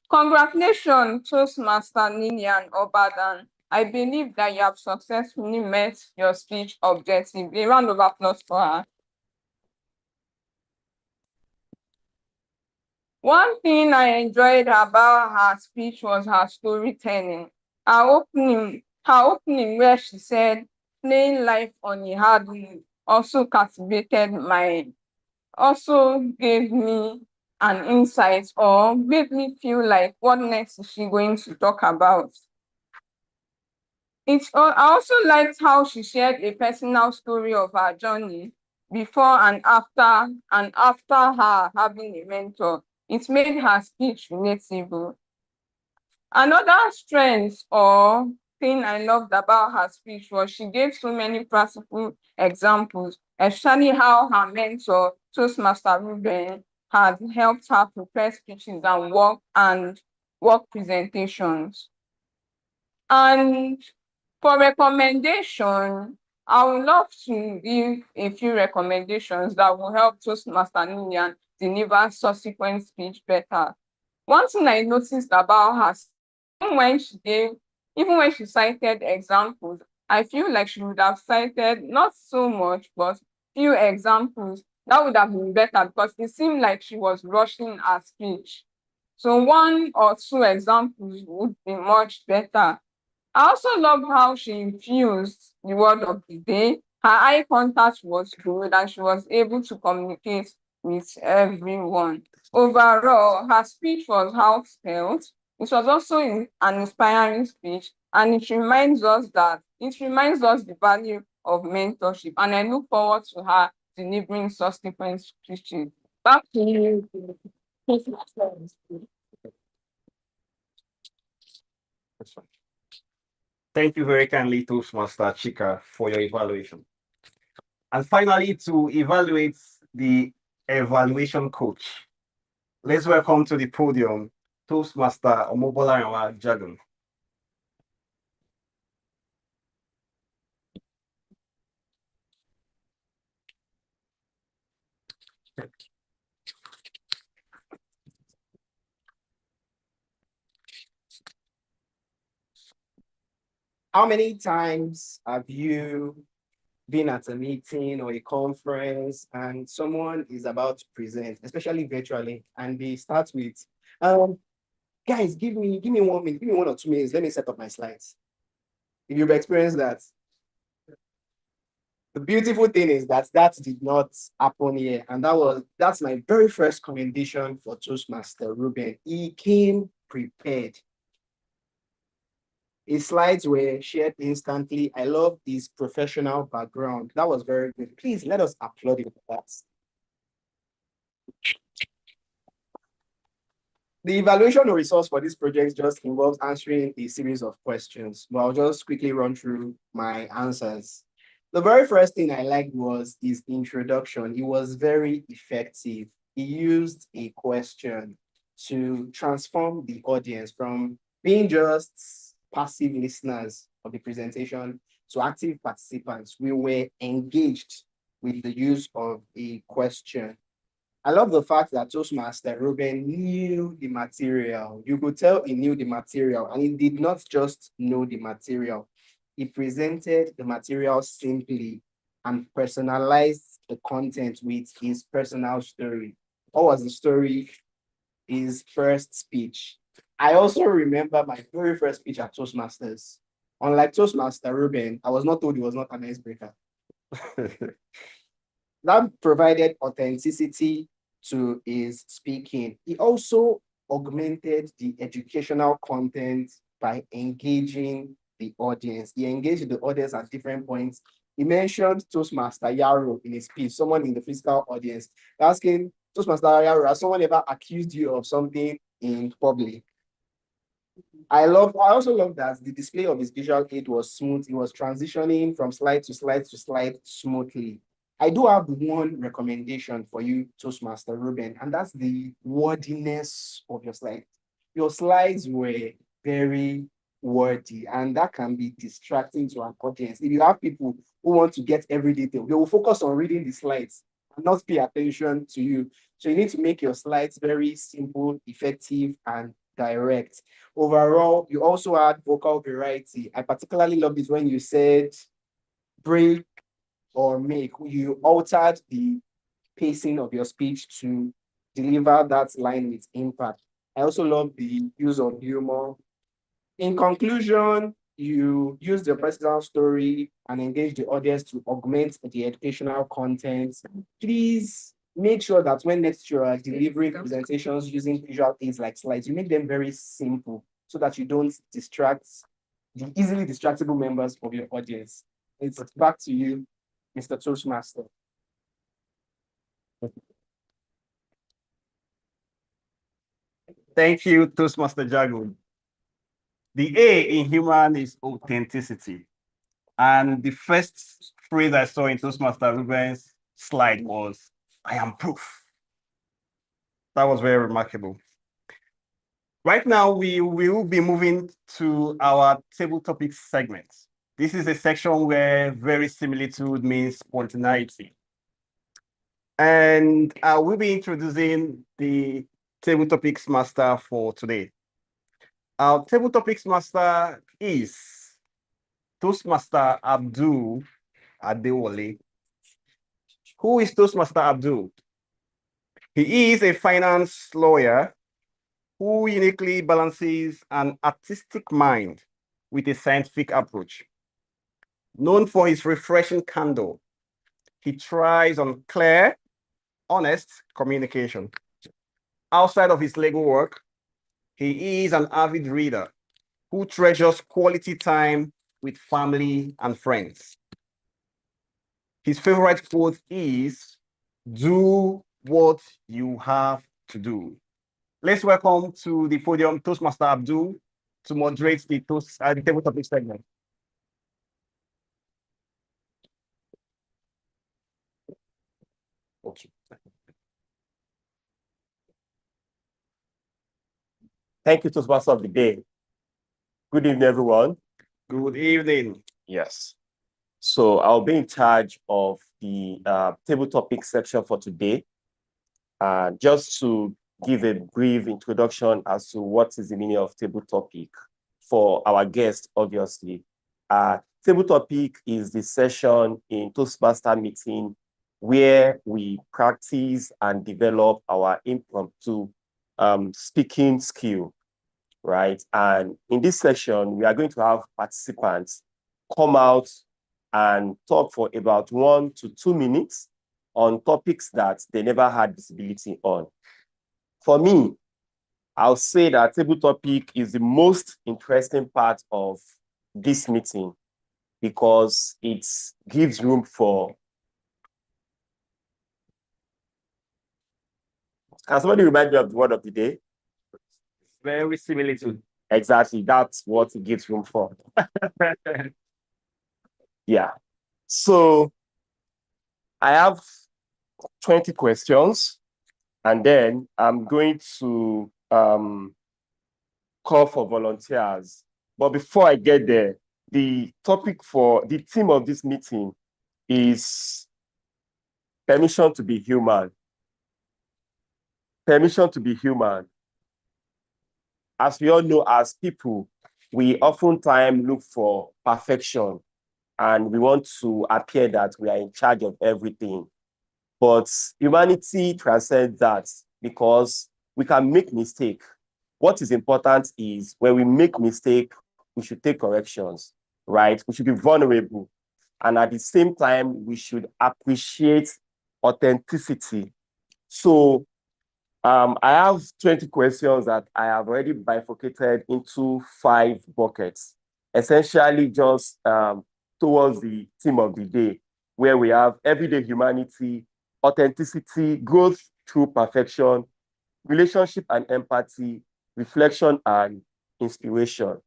Congratulations, Toastmaster Lillian Obadan. I believe that you have successfully met your speech objective. A round of applause for her. One thing I enjoyed about her speech was her storytelling. Her opening where she said, "Playing life on a hard move," also captivated also gave me an insight or made me feel like, what next is she going to talk about? I also liked how she shared a personal story of her journey before and after her having a mentor. It made her speech relatable. Another strength or thing I loved about her speech was she gave so many practical examples, especially how her mentor, Toastmaster Ruben, had helped her prepare speeches and work presentations. And for recommendation, I would love to give a few recommendations that will help Toastmaster Lillian deliver subsequent speech better. One thing I noticed about her, even when she cited examples, I feel like she would have cited not so much, but few examples. That would have been better because it seemed like she was rushing her speech. So one or two examples would be much better. I also love how she infused the word of the day. Her eye contact was good and she was able to communicate with everyone. Overall, her speech was heartfelt. It was also an inspiring speech, and it reminds us the value of mentorship. And I look forward to her delivering subsequent speeches. Back to you. Thank you very kindly, Toastmaster Chika, for your evaluation. And finally, to evaluate the evaluation coach, let's welcome to the podium Toastmaster Omobolayanwa Jagun. How many times have you been at a meeting or a conference and someone is about to present, especially virtually, and they start with, Guys, give me 1 minute, give me 1 or 2 minutes. Let me set up my slides. If you've experienced that, the beautiful thing is that did not happen here. And that's my very first commendation for Toastmaster Ruben. He came prepared. His slides were shared instantly. I love his professional background. That was very good. Please let us applaud him for that. The evaluation resource for this project just involves answering a series of questions, but I'll just quickly run through my answers. The very first thing I liked was his introduction. It was very effective. He used a question to transform the audience from being just passive listeners of the presentation to active participants. We were engaged with the use of a question. I love the fact that Toastmaster Ruben knew the material. You could tell he knew the material, and he did not just know the material. He presented the material simply and personalized the content with his personal story. What was the story? His first speech. I also remember my very first speech at Toastmasters. Unlike Toastmaster Ruben, I was not told he was not an icebreaker. That provided authenticity to his speaking. He also augmented the educational content by engaging the audience. He engaged the audience at different points. He mentioned Toastmaster Yaro in his speech, someone in the physical audience, asking, Toastmaster Yaro, has someone ever accused you of something in public? I also love that the display of his visual aid was smooth. He was transitioning from slide to slide to slide smoothly. I do have one recommendation for you, Toastmaster Ruben, and that's the wordiness of your slides. Your slides were very wordy, and that can be distracting to an audience. If you have people who want to get every detail, they will focus on reading the slides and not pay attention to you. So you need to make your slides very simple, effective, and direct. Overall, you also had vocal variety. I particularly love this when you said break or make. You altered the pacing of your speech to deliver that line with impact. I also love the use of humor. In conclusion, you use your personal story and engage the audience to augment the educational content. Please make sure that when next you are delivering presentations using visual aids like slides, you make them very simple so that you don't distract the easily distractible members of your audience. It's back to you, Mr. Toastmaster. Thank you, Toastmaster Jago. The A in human is authenticity. And the first phrase I saw in Toastmaster Ruben's slide was, I am proof. That was very remarkable. Right now, we will be moving to our table topics segment. This is a section where verisimilitude means spontaneity. And I will be introducing the table topics master for today. Our table topics master is Toastmaster Abdul Adewale. Who is Toastmaster Abdul? He is a finance lawyer who uniquely balances an artistic mind with a scientific approach. Known for his refreshing candor, he thrives on clear, honest communication. Outside of his legal work, he is an avid reader who treasures quality time with family and friends. His favorite quote is, do what you have to do. Let's welcome to the podium Toastmaster Abdul to moderate the table topic segment. Okay. Thank you, Toastmaster of the day. Good evening, everyone. Good evening. Yes. So I'll be in charge of the table topic section for today. Just to give a brief introduction as to what is the meaning of table topic for our guests, obviously. Table topic is the session in Toastmaster meeting where we practice and develop our impromptu speaking skill. right? And in this session, we are going to have participants come out and talk for about 1 to 2 minutes on topics that they never had visibility on. For me, I'll say that table topic is the most interesting part of this meeting because it gives room for. Can somebody remind me of the word of the day? Very similitude. Exactly, that's what it gives room for. Yeah. So I have 20 questions, and then I'm going to call for volunteers. But before I get there, the theme of this meeting is permission to be human. Permission to be human. As we all know, as people, we oftentimes look for perfection and we want to appear that we are in charge of everything. But humanity transcends that because we can make mistakes. What is important is when we make mistakes, we should take corrections, right? We should be vulnerable. And at the same time, we should appreciate authenticity. So I have 20 questions that I have already bifurcated into 5 buckets, essentially just towards the theme of the day, where we have everyday humanity, authenticity, growth through perfection, relationship and empathy, reflection and inspiration.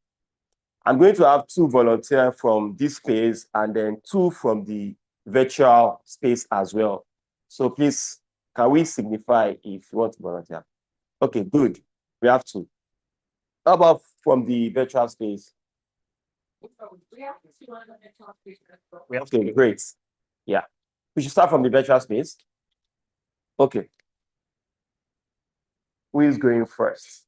I'm going to have 2 volunteers from this space and then 2 from the virtual space as well. So please, can we signify if you want to volunteer? Okay, good. We have 2. How about from the virtual space? Okay, great. Yeah. We should start from the virtual space. Okay. Who is going first?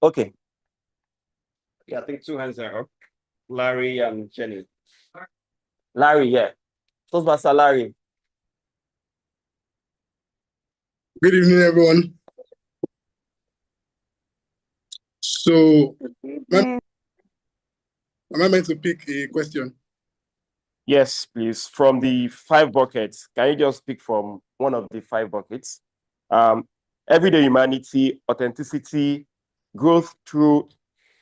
Okay. Yeah, I think 2 hands are up. Larry and Jenny. Larry, yeah. Toastmaster Larry. Good evening, everyone. So, am I meant to pick a question? Yes, please. From the 5 buckets, can you just pick from one of the 5 buckets? Everyday humanity, authenticity, growth through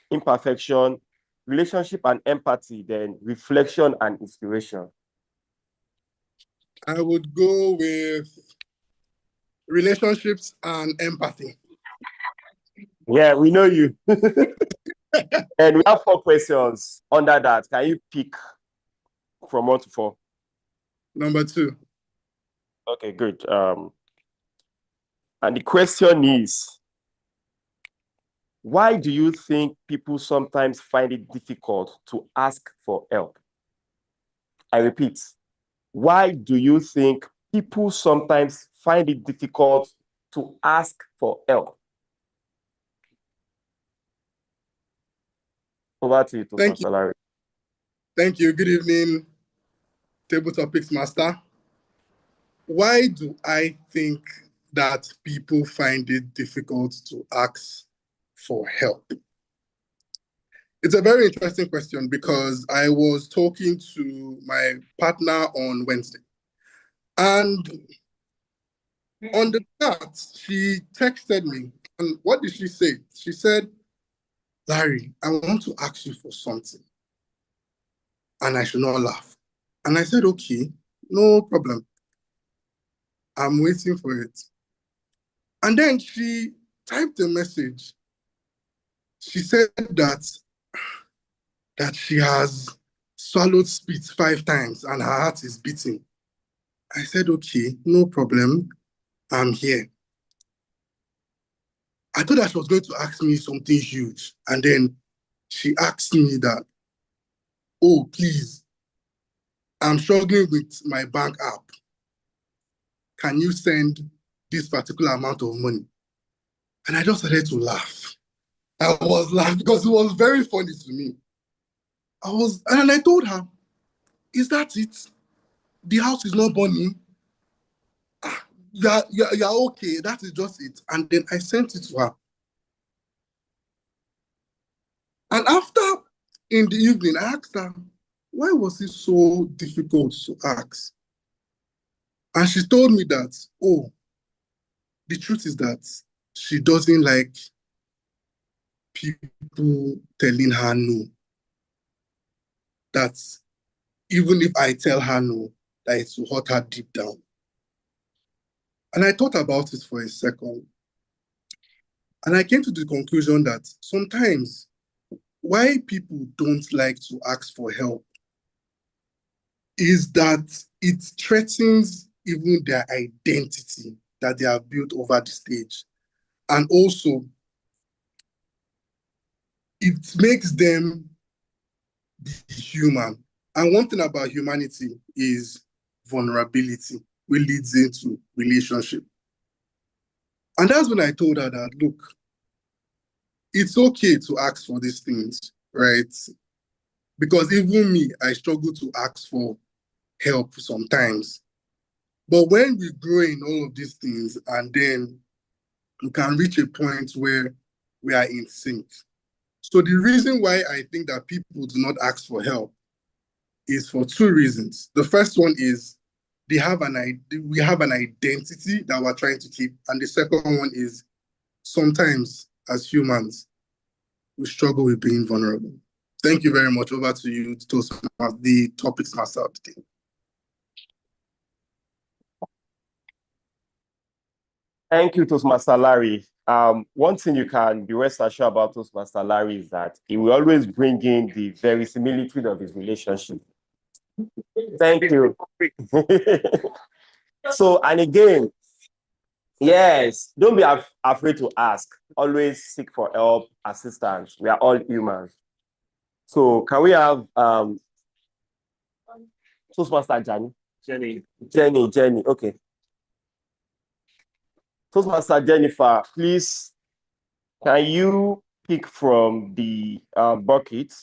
imperfection, relationship and empathy, then reflection and inspiration. I would go with relationships and empathy. Yeah, we know you. And we have 4 questions under that. Can you pick from 1 to 4? Number 2. Okay, good. And the question is, why do you think people sometimes find it difficult to ask for help? I repeat, why do you think people sometimes find it difficult to ask for help? Over to you, Pastor Larry. Thank you. Good evening, Table Topics Master. Why do I think that people find it difficult to ask for help? It's a very interesting question because I was talking to my partner on Wednesday. And on the chat, she texted me. And what did she say? She said, Larry, I want to ask you for something. And I should not laugh. And I said, okay, no problem. I'm waiting for it. And then she typed a message. She said that she has swallowed spit 5 times and her heart is beating. I said, okay, no problem. I'm here. I thought that she was going to ask me something huge. And then she asked me that, oh, please, I'm struggling with my bank app. Can you send this particular amount of money? And I just started to laugh. I was laughing because it was very funny to me. and I told her, is that it? The house is not burning. You're okay. That is just it. And then I sent it to her. And after, in the evening, I asked her, why was it so difficult to ask? And she told me that, oh, the truth is that she doesn't like people telling her no. That even if I tell her no, that it will hurt her deep down. And I thought about it for a second. And I came to the conclusion that sometimes why people don't like to ask for help is that it threatens even their identity that they have built over the stage. And also, it makes them be human. And one thing about humanity is vulnerability, which leads into relationship. And that's when I told her that, look, it's okay to ask for these things, right? Because even me, I struggle to ask for help sometimes. But when we grow in all of these things, and then we can reach a point where we are in sync. So the reason why I think that people do not ask for help is for two reasons. The first one is we have an identity that we're trying to keep. And the second one is sometimes as humans, we struggle with being vulnerable. Thank you very much. Over to you, Toastmaster, the topics master of the day. Thank you, Toastmaster Larry. One thing you can be rest assured about Toastmaster Larry is that he will always bring in the verisimilitude of his relationship. Thank you. So, and again, yes, don't be afraid to ask. Always seek for help, assistance. We are all humans. So, can we have Toastmaster Jenny? Okay. Toastmaster Jennifer, please, can you pick from the bucket?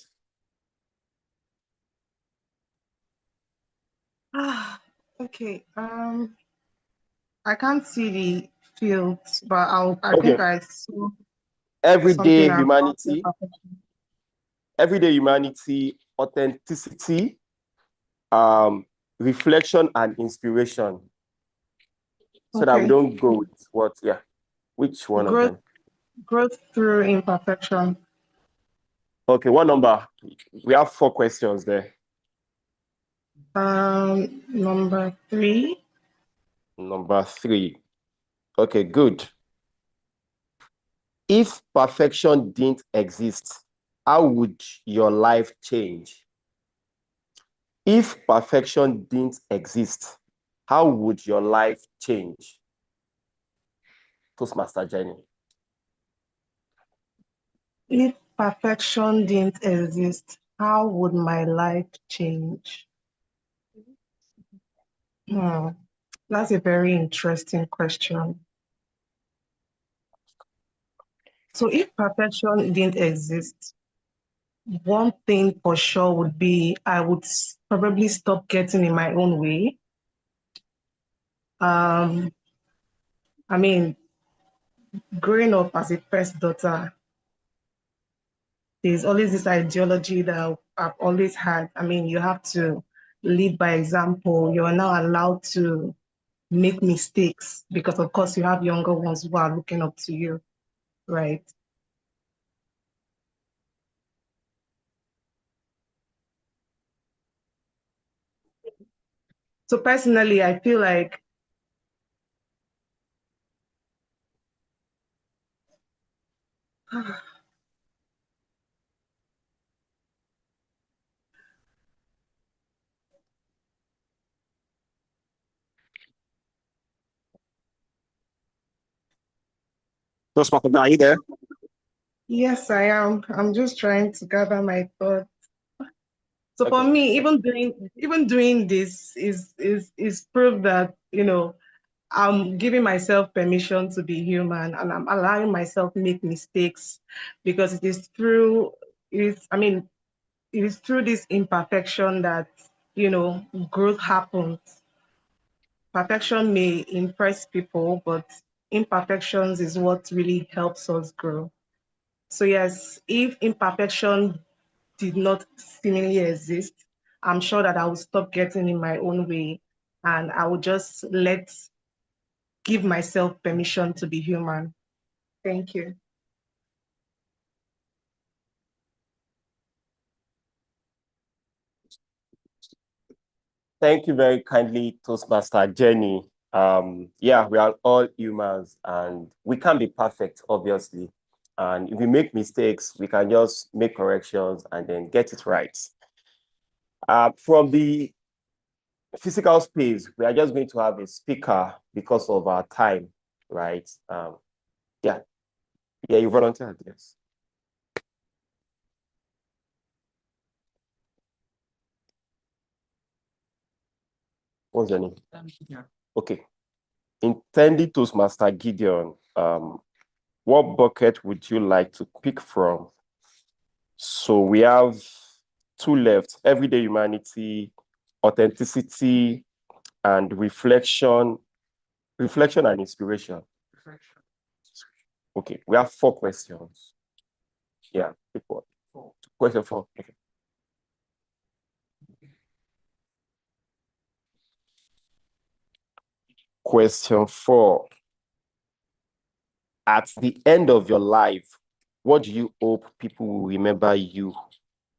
Okay. I can't see the fields, but I Okay. think I saw Everyday something humanity. Everyday humanity, authenticity, reflection and inspiration. So that we don't go with what, yeah. Which one of them? Growth through imperfection. Okay, what number? We have 4 questions there. Number 3. Number 3. Okay, good. If perfection didn't exist, how would your life change? If perfection didn't exist, how would your life change? Toastmaster Jenny. If perfection didn't exist, how would my life change? That's a very interesting question. So if perfection didn't exist, one thing for sure would be I would probably stop getting in my own way. I mean, growing up as a first daughter, there's always this ideology that I've always had. I mean, you have to lead by example. You're now allowed to make mistakes because, of course, you have younger ones who are looking up to you, right? So personally, I feel like Toastmaster, are you there? yes, I am. I'm just trying to gather my thoughts. So for me, even doing this is proof that, you know, I'm giving myself permission to be human and I'm allowing myself to make mistakes because it is through I mean, through this imperfection that, growth happens. Perfection may impress people, but imperfections is what really helps us grow. So yes, if imperfection did not seemingly exist, I'm sure that I would stop getting in my own way and I would just give myself permission to be human. Thank you. Thank you very kindly, Toastmaster Jenny. Yeah, we are all humans and we can't be perfect, obviously. And if we make mistakes, we can just make corrections and then get it right. From the physical space, we are just going to have a speaker because of our time, right? Yeah, you volunteered, yes. What's your name? Okay. Intending Toastmaster Gideon, what bucket would you like to pick from? So we have two left: everyday humanity, authenticity, and reflection and inspiration. Okay, we have 4 questions. Yeah, pick one. Question 4. Okay. Question 4. At the end of your life, what do you hope people will remember you?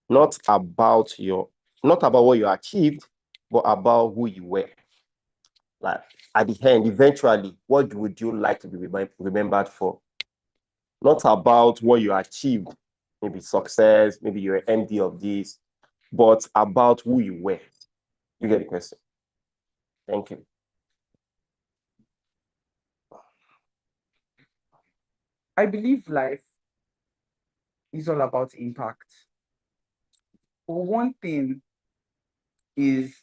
Not about what you achieved, but about who you were. Like at the end, eventually, what would you like to be remembered for? Not about what you achieved, maybe success, maybe you're MD of this, but about who you were. You get the question. Thank you. I believe life is all about impact. But one thing is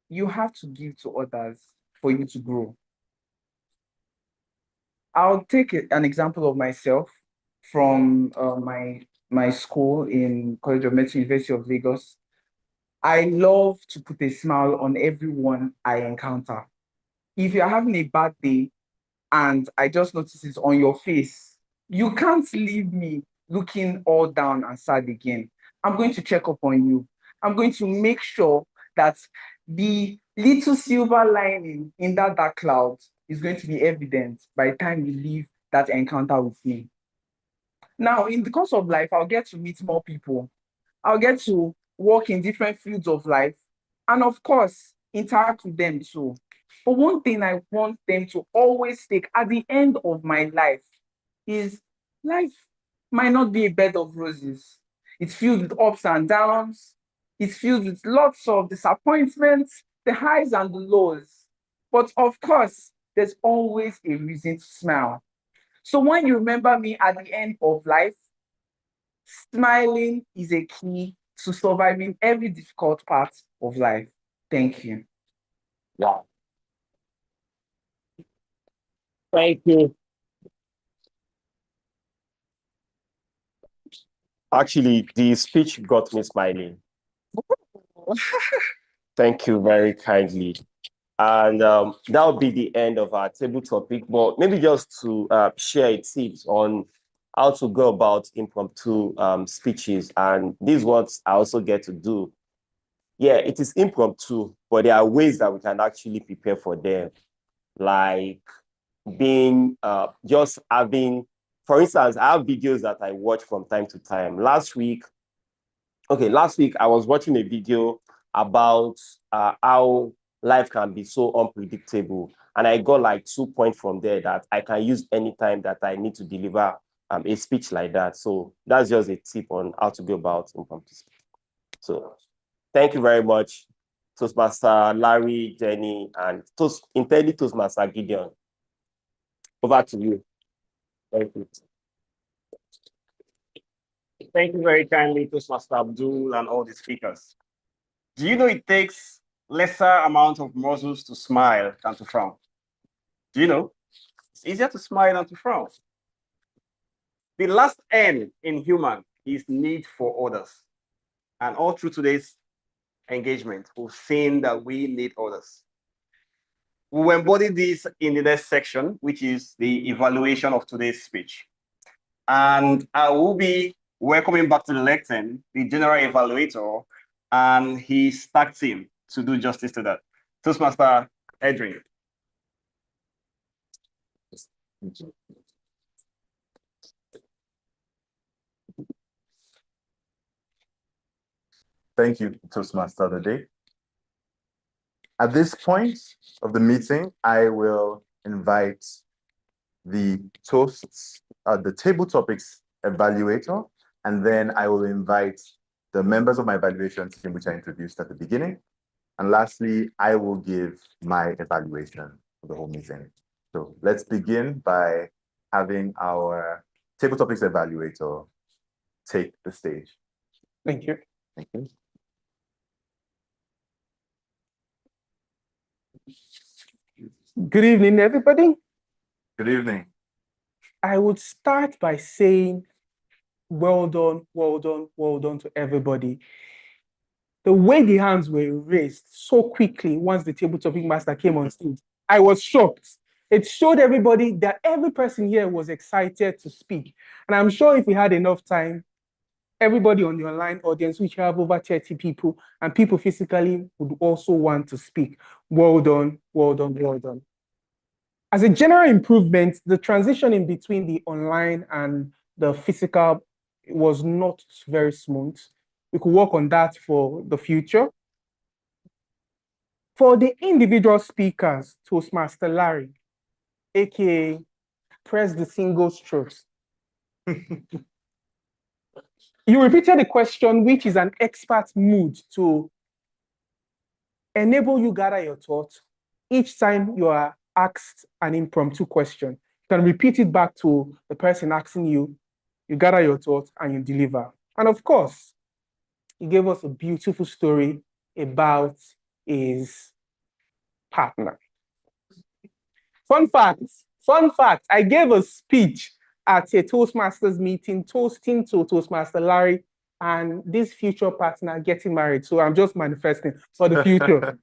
you have to give to others for you to grow. I'll take an example of myself from my school in College of Medicine, University of Lagos. I love to put a smile on everyone I encounter. If you're having a bad day and I just notice it on your face, you can't leave me looking all down and sad again. I'm going to check up on you. I'm going to make sure that the little silver lining in that dark cloud is going to be evident by the time you leave that encounter with me. Now, in the course of life, I'll get to meet more people. I'll get to work in different fields of life, and of course, interact with them too. But one thing I want them to always take at the end of my life is life might not be a bed of roses. It's filled with ups and downs. It's filled with lots of disappointments, the highs and the lows. But of course, there's always a reason to smile. So when you remember me at the end of life, smiling is a key to surviving every difficult part of life. Thank you. Yeah. Thank you. Actually, the speech got me smiling. Thank you very kindly. And that'll be the end of our table topic, but maybe just to share tips on how to go about impromptu speeches. And this is what I also get to do. Yeah, it is impromptu, but there are ways that we can actually prepare for them. Like being just having, for instance, I have videos that I watch from time to time. Last week I was watching a video about how life can be so unpredictable. And I got like 2 points from there that I can use anytime that I need to deliver a speech like that. So that's just a tip on how to go about impromptu speech. So thank you very much, Toastmaster Larry, Jenny, and intended Toastmaster Gideon. Over to you. Thank you. Thank you very kindly, Toastmaster Abdul and all the speakers. Do you know it takes lesser amount of muscles to smile than to frown? Do you know? It's easier to smile than to frown. The last N in human is need for others. And all through today's engagement, we've seen that we need others. We will embody this in the next section, which is the evaluation of today's speech. And I will be welcoming back to the lectern the general evaluator and his tag team to do justice to that. Toastmaster Edwin. Thank you, Toastmaster of the day. At this point of the meeting, I will invite the the table topics evaluator, and then I will invite the members of my evaluation team, which I introduced at the beginning. And lastly, I will give my evaluation for the whole meeting. So let's begin by having our table topics evaluator take the stage. Thank you. Thank you. Good evening, everybody. Good evening. I would start by saying, well done, well done, well done to everybody. The way the hands were raised so quickly once the table topic master came on stage, I was shocked. It showed everybody that every person here was excited to speak. And I'm sure if we had enough time, everybody on the online audience, which have over 30 people, and people physically would also want to speak. Well done, well done, well done. As a general improvement, the transition in between the online and the physical was not very smooth. We could work on that for the future. For the individual speakers, Toastmaster Larry, aka press the single strokes. You repeated the question, which is an expert mood to enable you gather your thoughts each time you are asked an impromptu question. You can repeat it back to the person asking you, you gather your thoughts and you deliver. And of course, he gave us a beautiful story about his partner. Fun fact, I gave a speech at a Toastmasters meeting, toasting to Toastmaster Larry and this future partner getting married. So I'm just manifesting for the future.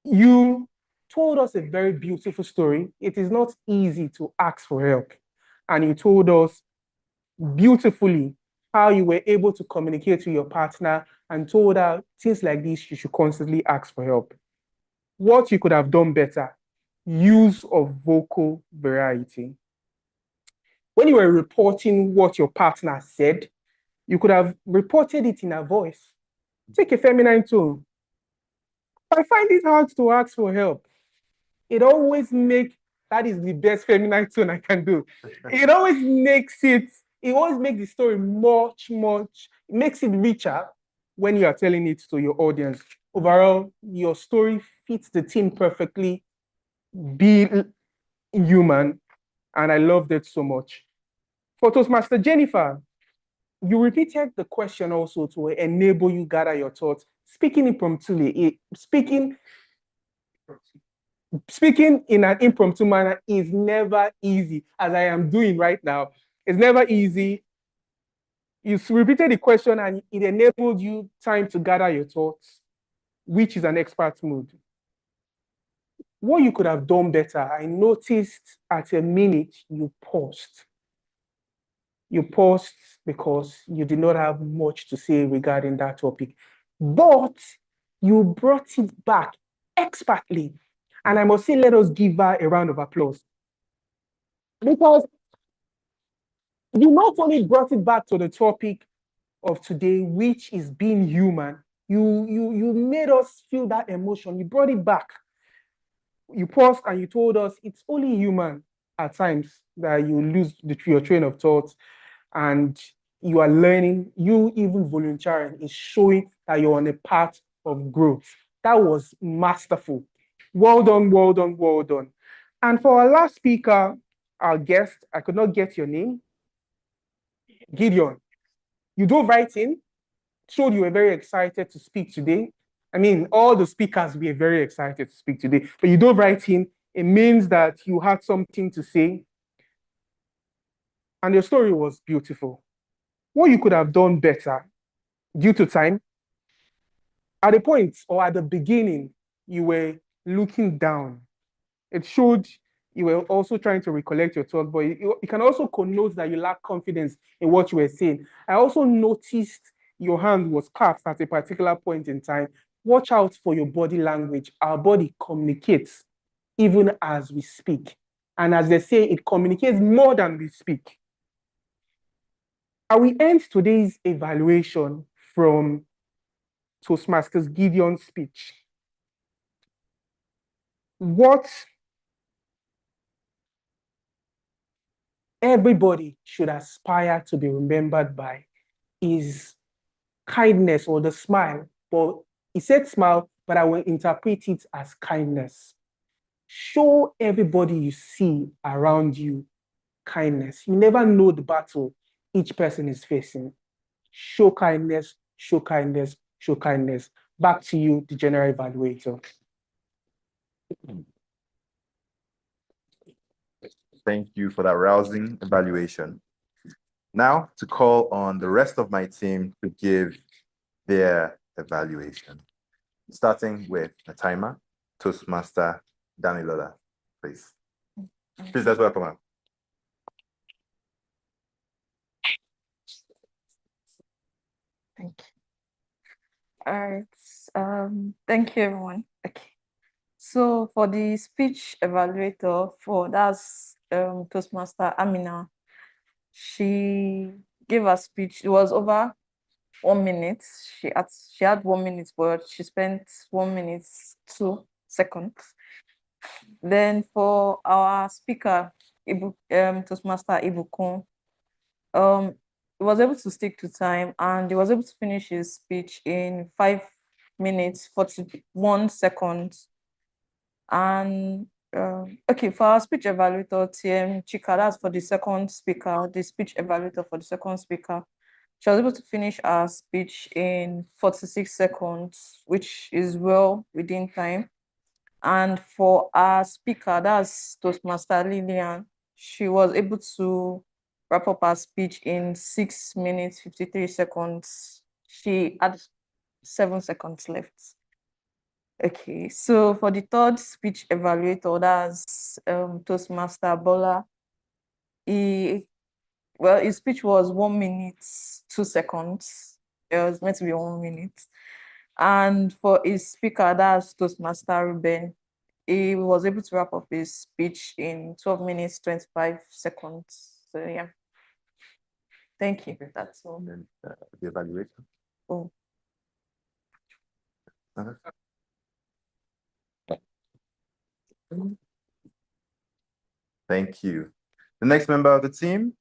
You told us a very beautiful story. It is not easy to ask for help. And you told us beautifully how you were able to communicate to your partner and told her things like this, you should constantly ask for help. What you could have done better, use of vocal variety. When you were reporting what your partner said, you could have reported it in a voice. Take a feminine tone. I find it hard to ask for help. It always makes, that is the best feminine tone I can do. It always makes the story much, it makes it richer when you are telling it to your audience. Overall, your story fits the theme perfectly. Be human, and I loved it so much. For Toastmaster Jennifer, you repeated the question also to enable you gather your thoughts. Speaking impromptu, speaking in an impromptu manner is never easy, as I am doing right now. It's never easy. You repeated the question and it enabled you time to gather your thoughts, which is an expert mood. What you could have done better, I noticed at a minute you paused. You paused because you did not have much to say regarding that topic, but you brought it back expertly. And I must say, let us give her a round of applause. Because you not only brought it back to the topic of today, which is being human, you made us feel that emotion. You brought it back. You paused and you told us it's only human at times that you lose your train of thought and you are learning. You even volunteering is showing that you're on a path of growth. That was masterful. Well done, well done, well done. And for our last speaker, our guest, I could not get your name. Gideon, you dove right in, showed you were very excited to speak today. I mean, all the speakers were very excited to speak today, but you dove right in. It means that you had something to say. And your story was beautiful. What you could have done better due to time, at a point or at the beginning, you were looking down. It showed you were also trying to recollect your thoughts, but it can also connote that you lack confidence in what you were saying. I also noticed your hand was clasped at a particular point in time. Watch out for your body language. Our body communicates even as we speak. And as they say, it communicates more than we speak. I will end today's evaluation from Toastmasters Gideon's speech. What everybody should aspire to be remembered by is kindness or the smile. But he said smile, but I will interpret it as kindness. Show everybody you see around you kindness. You never know the battle each person is facing. Show kindness, show kindness, show kindness. Back to you, the general evaluator. Thank you for that rousing evaluation. Now to call on the rest of my team to give their evaluation. Starting with a timer, Toastmaster Damilola, please. Please, let's welcome her. Thank you. All right. Thank you, everyone. Okay. So for the speech evaluator, that's Toastmaster Amina, she gave a speech. It was over 1 minute. She had 1 minute, but she spent 1 minute 2 seconds. Then for our speaker, Toastmaster Ibukun, he was able to stick to time and he was able to finish his speech in 5 minutes 41 seconds. And okay, for our speech evaluator, TM Chika, that's for the second speaker, the speech evaluator for the second speaker. She was able to finish her speech in 46 seconds, which is well within time. And for our speaker, that's Toastmaster Lillian, she was able to wrap up her speech in 6 minutes 53 seconds. She had 7 seconds left. Okay, so for the third speech evaluator, that's Toastmaster Bola. His speech was 1 minute 2 seconds. It was meant to be 1 minute. And for his speaker, that's Toastmaster Ruben, he was able to wrap up his speech in 12 minutes 25 seconds. So yeah. Thank you. That's all. And then the evaluation. Oh. Thank you. The next member of the team,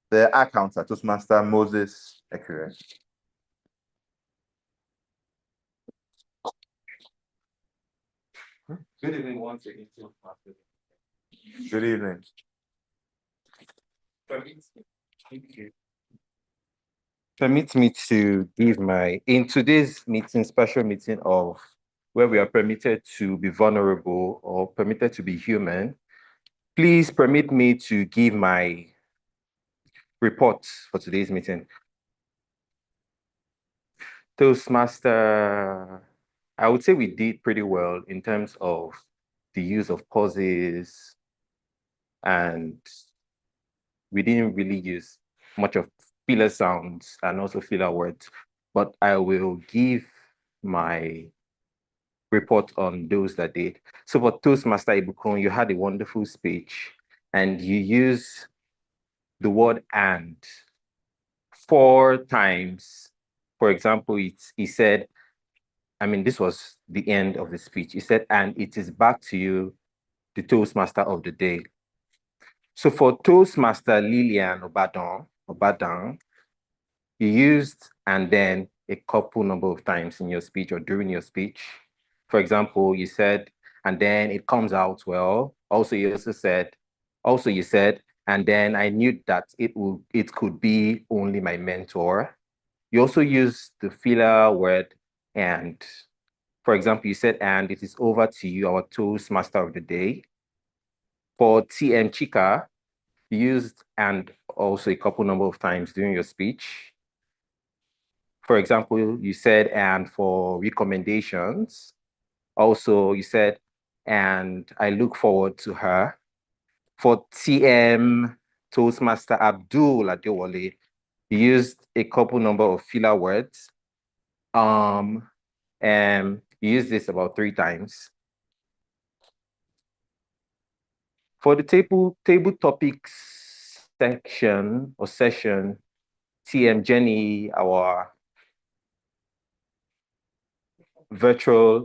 the accountant, Toastmaster Moses Ekure. Good evening once again. Good evening. Permit me to give in today's meeting, special meeting of where we are permitted to be vulnerable or permitted to be human, please permit me to give my report for today's meeting. Toastmaster, I would say we did pretty well in terms of the use of pauses, and we didn't really use much of filler sounds and also filler words, but I will give my report on those that did. So for Toastmaster Ibukun, you had a wonderful speech and you used the word "and" 4 times. For example, he said, I mean, this was the end of the speech. He said, "And it is back to you, the Toastmaster of the day." So for Toastmaster Lillian Obadan, you used "and then" a couple number of times in your speech or during your speech. For example, you said, "and then it comes out well." Also, you said, "and then I knew that it could be only my mentor." You also used the filler word "and." For example, you said, "and it is over to you, our Toastmaster of the day." For TM Chika, you used "and" also a couple number of times during your speech. For example, you said, and for recommendations. Also, you said, and I look forward to her. For TM Toastmaster Abdul Adewale, you used a couple number of filler words. And you used this about 3 times. For the table topics section or session, TM Jenny, our virtual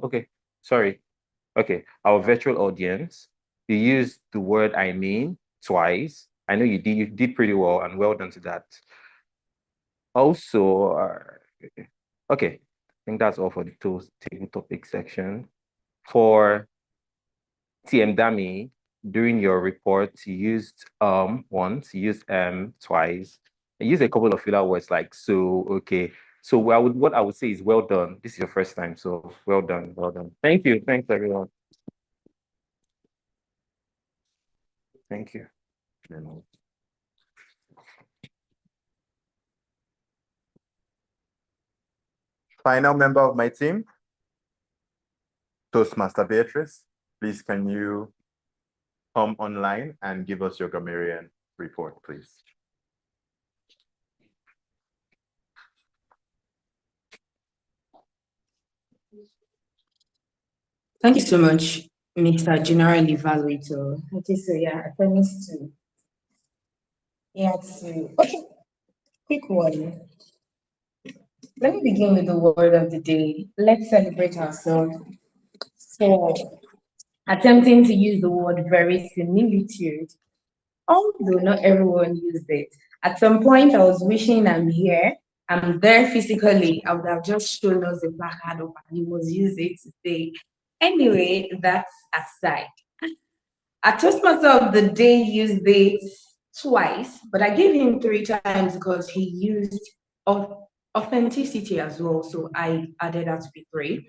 audience, you used the word I mean twice. I know you did pretty well, and well done to that. Also, okay, I think that's all for the table topic section. For TM Dami, during your report, you used once, you used twice. You used a couple of filler words like so, okay. So what I would say is well done. This is your first time, so well done, well done. Thank you. Thanks, everyone. Thank you. Final member of my team, Toastmaster Beatrice, please can you come online and give us your grammarian report, please? Thank you so much, Mr. General Evaluator. Okay, so yeah, I promised to. Quick one. Let me begin with the word of the day. Let's celebrate ourselves for attempting to use the word verisimilitude, although not everyone used it. At some point, I was wishing I'm here. I'm there physically. I would have just shown us the placard of and you must use it today. Anyway, that's aside. Our Toastmaster of the day used it twice, but I gave him 3 times because he used authenticity as well. So I added that to be 3.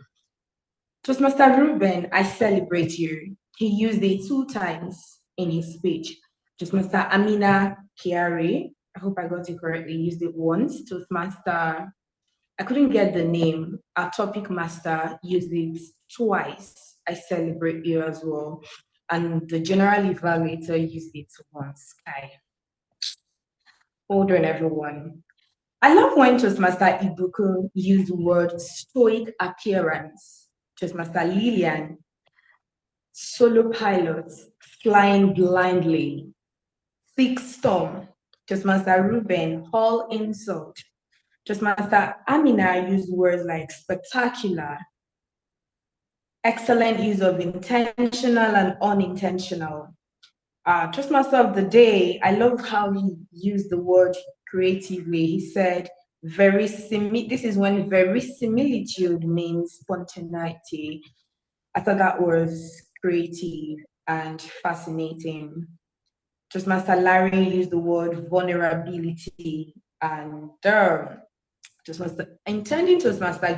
Toastmaster Ruben, I celebrate you. He used it 2 times in his speech. Toastmaster Amina Kiari, I hope I got it correctly, used it once. Toastmaster, I couldn't get the name. Our topic master used it twice. I celebrate you as well. And the general evaluator used it once. Hold on, everyone. I love when Toastmaster Ibuku used the word stoic appearance. Toastmaster Lillian, solo pilots, flying blindly. Thick storm. Toastmaster Ruben, hall insult. Toastmaster Amina used words like spectacular. Excellent use of intentional and unintentional. Toastmaster of the day, I love how he used the word creatively. He said, this is when verisimilitude means spontaneity. I thought that was creative and fascinating. Toastmaster Larry used the word vulnerability, and Toastmaster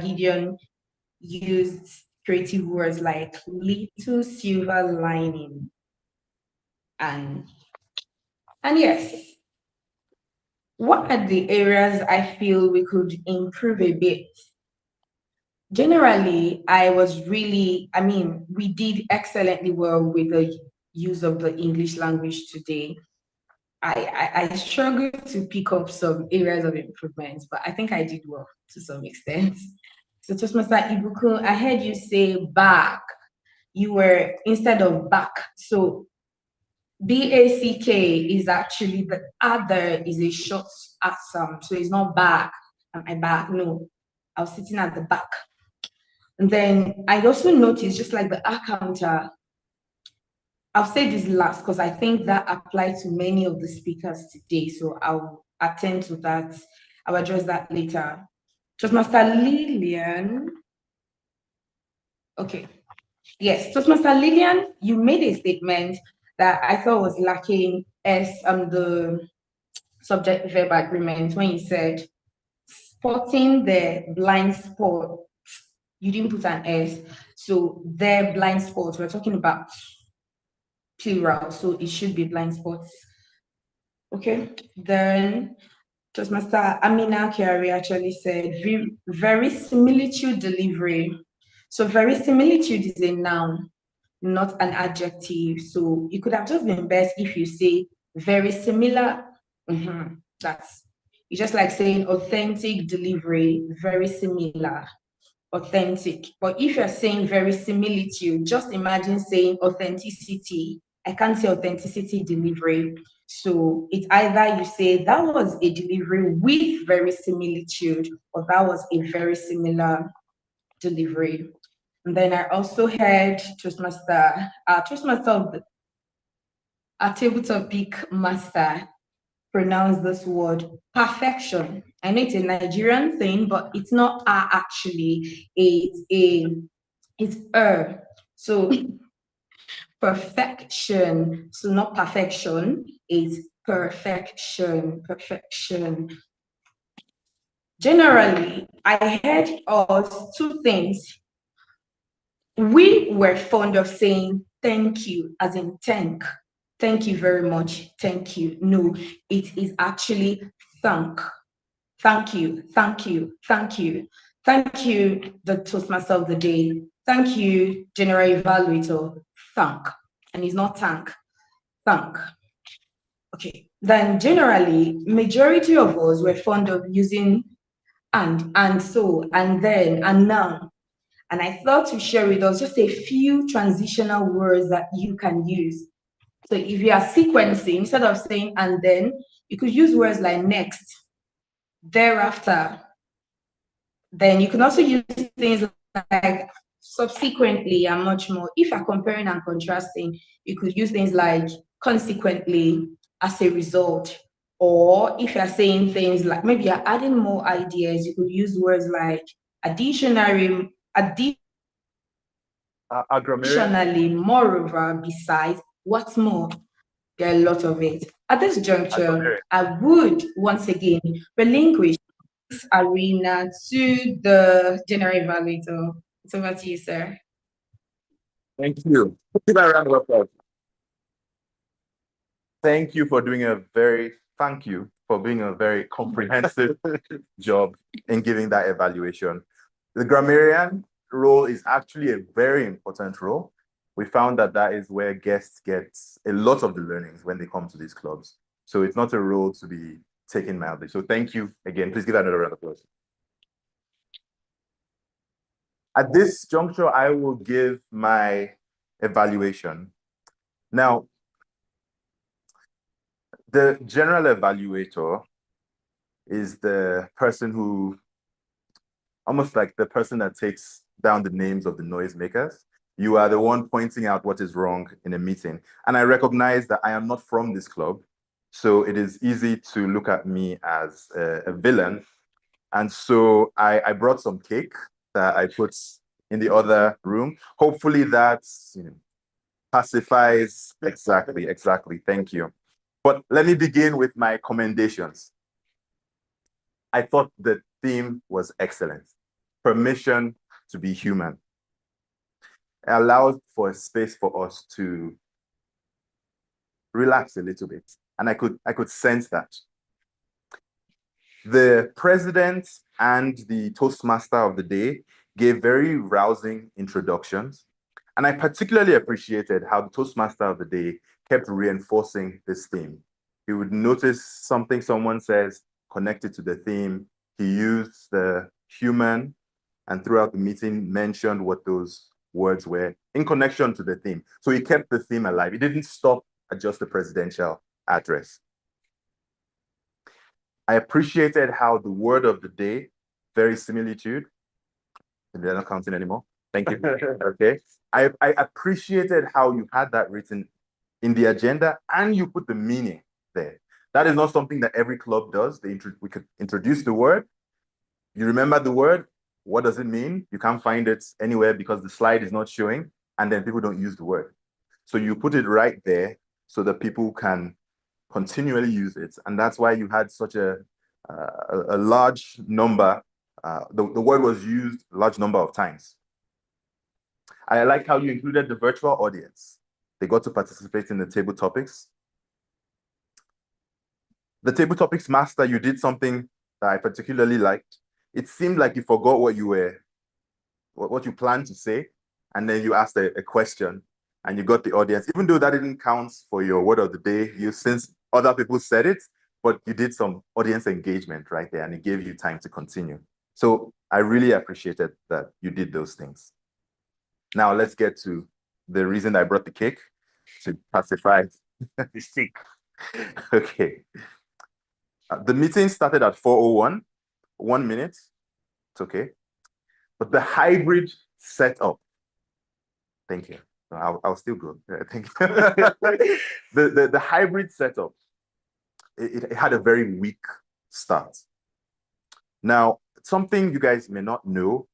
Gideon used creative words like little silver lining. And yes, what are the areas I feel we could improve a bit? Generally, we did excellently well with the use of the English language today. I struggled to pick up some areas of improvement, but I think I did well to some extent. So Toastmaster Ibuku, I heard you say back. You were instead of back. So BACK is actually the other is a short sound. So it's not back. Am I back? No, I was sitting at the back. And then I also noticed, just like the counter, I'll say this last because I think that applies to many of the speakers today. So I'll attend to that. I'll address that later. Toastmaster Lillian. Okay. Yes, Toastmaster Lillian, you made a statement that I thought was lacking as the subject verb agreement when you said spotting the blind spot. You didn't put an S. So their blind spots, we're talking about plural, so it should be blind spots. Okay, then Toastmaster Amina Kiari actually said verisimilitude delivery. So verisimilitude is a noun, not an adjective. So it could have just been best if you say very similar. That's it's just like saying authentic delivery, very similar, authentic. But if you're saying verisimilitude, just imagine saying authenticity. I can't say authenticity delivery. So it's either you say that was a delivery with verisimilitude, or that was a very similar delivery. And then I also heard Toastmaster our table topic master pronounce this word perfection. I know it's a Nigerian thing, but it's not actually. It's So perfection. So not perfection, it's perfection. Perfection. Generally, I heard us two things. We were fond of saying thank you, as in thank. Thank you very much. Thank you. No, it is actually thank. Thank you. Thank you. Thank you. Thank you, the Toastmaster of the day. Thank you, General Evaluator. Thank. And it's not thank. Thank. Okay. Then generally, majority of us were fond of using and so, and then, and now. And I thought to share with us just a few transitional words that you can use. So if you are sequencing, instead of saying and then, you could use words like next, thereafter. Then you can also use things like subsequently and much more. If you're comparing and contrasting, you could use things like consequently, as a result. Or if you're saying things like, maybe you're adding more ideas, you could use words like additionally, moreover, besides, what's more. There are a lot of it. At this juncture, I would once again relinquish this arena to the general evaluator. It's over to you, sir. Thank you. Give a round of applause. Thank you for being a very comprehensive job in giving that evaluation. The grammarian role is actually a very important role. We found that that is where guests get a lot of the learnings when they come to these clubs. So it's not a role to be taken mildly. So thank you again. Please give that another round of applause. At this juncture, I will give my evaluation. Now, the general evaluator is the person who, almost like the person that takes down the names of the noisemakers. You are the one pointing out what is wrong in a meeting. And I recognize that I am not from this club, so it is easy to look at me as a villain. And so I brought some cake that I put in the other room. Hopefully that pacifies. Exactly. Thank you. But let me begin with my commendations. I thought the theme was excellent. Permission to be human. It allowed for a space for us to relax a little bit. And I could sense that. The president and the Toastmaster of the day gave very rousing introductions. And I particularly appreciated how the Toastmaster of the day kept reinforcing this theme. He would notice something someone says connected to the theme. He used the human, and throughout the meeting mentioned what those words were in connection to the theme. So he kept the theme alive. He didn't stop at just the presidential address. I appreciated how the word of the day, verisimilitude, they're not counting anymore. Thank you. Okay. I appreciated how you had that written in the agenda and you put the meaning there. That is not something that every club does. We could introduce the word. You remember the word. What does it mean? You can't find it anywhere because the slide is not showing, and then people don't use the word. So you put it right there so that people can continually use it. And that's why you had such a large number. The word was used a large number of times. I like how you included the virtual audience. They got to participate in the table topics. The table topics master, you did something that I particularly liked. It seemed like you forgot what you planned to say, and then you asked a question and you got the audience, even though that didn't count for your word of the day, since other people said it, but you did some audience engagement right there and it gave you time to continue. So I really appreciated that you did those things. Now let's get to the reason I brought the cake, to pacify the stick. Okay. The meeting started at 4:01, 1 minute. It's okay. But the hybrid setup, thank you. I'll still go. Thank you. the hybrid setup, it had a very weak start. Now, something you guys may not know,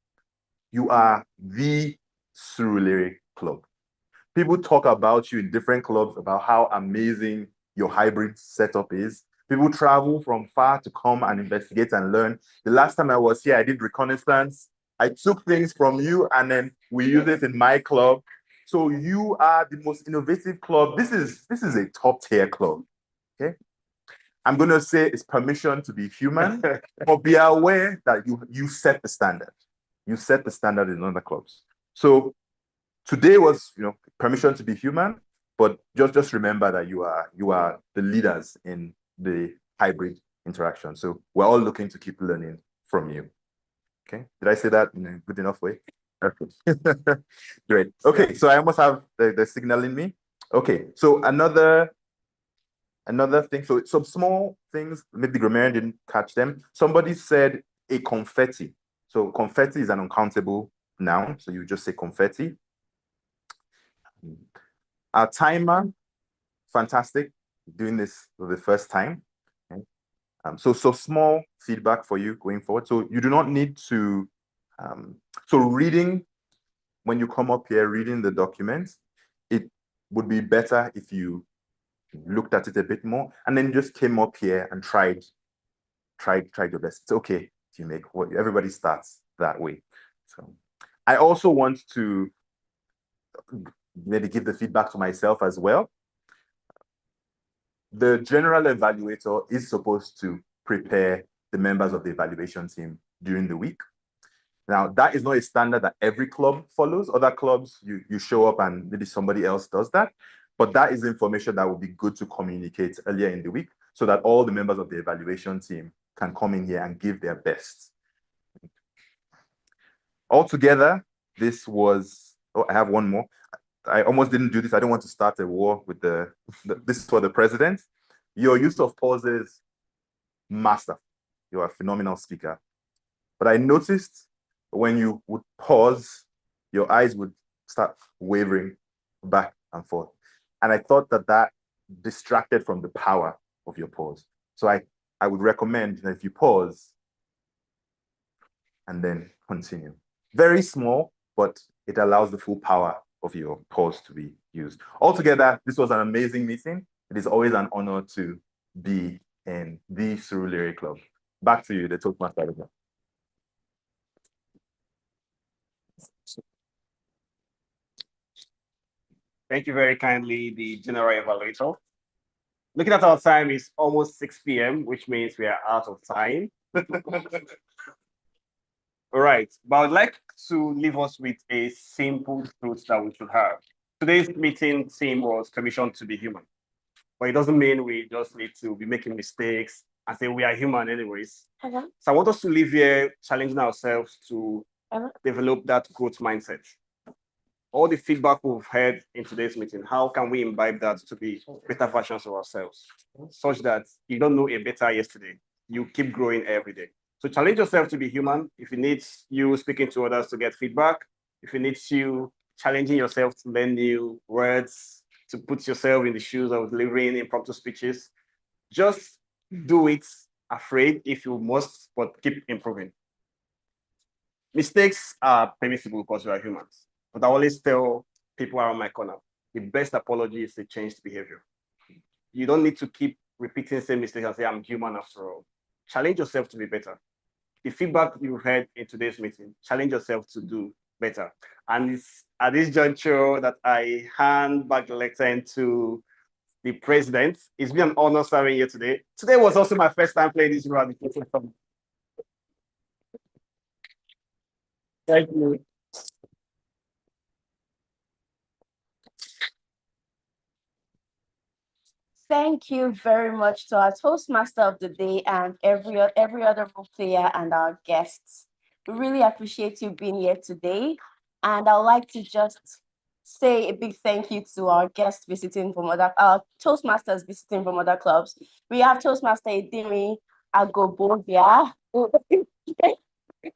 you are the Surulere Club. People talk about you in different clubs about how amazing your hybrid setup is. People travel from far to come and investigate and learn. The last time I was here, I did reconnaissance. I took things from you and then we use it in my club. So you are the most innovative club. This is a top tier club. Okay. I'm gonna say it's permission to be human, but be aware that you set the standard. You set the standard in other clubs. So today was, permission to be human, but just remember that you are the leaders in the hybrid interaction. So we're all looking to keep learning from you. Okay, did I say that in a good enough way? Okay. Great. Okay, so I almost have the signal in me. Okay, so another thing, so some small things, maybe the grammarian didn't catch them. Somebody said a confetti. So confetti is an uncountable noun, so you just say confetti. Our timer, fantastic, doing this for the first time. Okay. So small feedback for you going forward. So you do not need to, so reading, when you come up here, reading the document, it would be better if you looked at it a bit more and then just came up here and tried your best. It's okay if you make what everybody starts that way. So I also want to maybe give the feedback to myself as well. The general evaluator is supposed to prepare the members of the evaluation team during the week. Now, that is not a standard that every club follows. Other clubs, you show up and maybe somebody else does that. But that is information that would be good to communicate earlier in the week so that all the members of the evaluation team can come in here and give their best. Altogether, this was, I have one more. I almost didn't do this. I don't want to start a war with this is for the president. Your use of pauses, master. You're a phenomenal speaker. But I noticed when you would pause, your eyes would start wavering back and forth. And I thought that distracted from the power of your pause. So I would recommend that if you pause and then continue. Very small, but it allows the full power of your pause to be used. Altogether, this was an amazing meeting. It is always an honor to be in the Surulere Club. Back to you, the Toastmaster. Thank you very kindly, the general evaluator. Looking at our time, it's almost 6 p.m., which means we are out of time. All right, but I'd like to leave us with a simple truth that we should have. Today's meeting theme was permission to be human. But it doesn't mean we just need to be making mistakes and say we are human anyways. So I want us to live here challenging ourselves to develop that growth mindset. All the feedback we've heard in today's meeting, how can we imbibe that to be better versions of ourselves, such that you don't know a better yesterday, you keep growing every day. So challenge yourself to be human. If it needs you speaking to others to get feedback, if it needs you challenging yourself to learn new words, to put yourself in the shoes of delivering impromptu speeches, just do it afraid if you must, but keep improving. Mistakes are permissible because we are humans. But I always tell people around my corner, the best apology is to change behavior. You don't need to keep repeating the same mistakes and say, I'm human after all. Challenge yourself to be better. The feedback you heard in today's meeting, challenge yourself to do better. And it's at this juncture that I hand back the lectern to the president. It's been an honor serving you today. Today was also my first time playing this role. Thank you. Thank you very much to our Toastmaster of the day and every other role player and our guests. We really appreciate you being here today. And I'd like to just say a big thank you to our guests visiting from our Toastmasters visiting from other clubs. We have Toastmaster Idiri Agobovia, who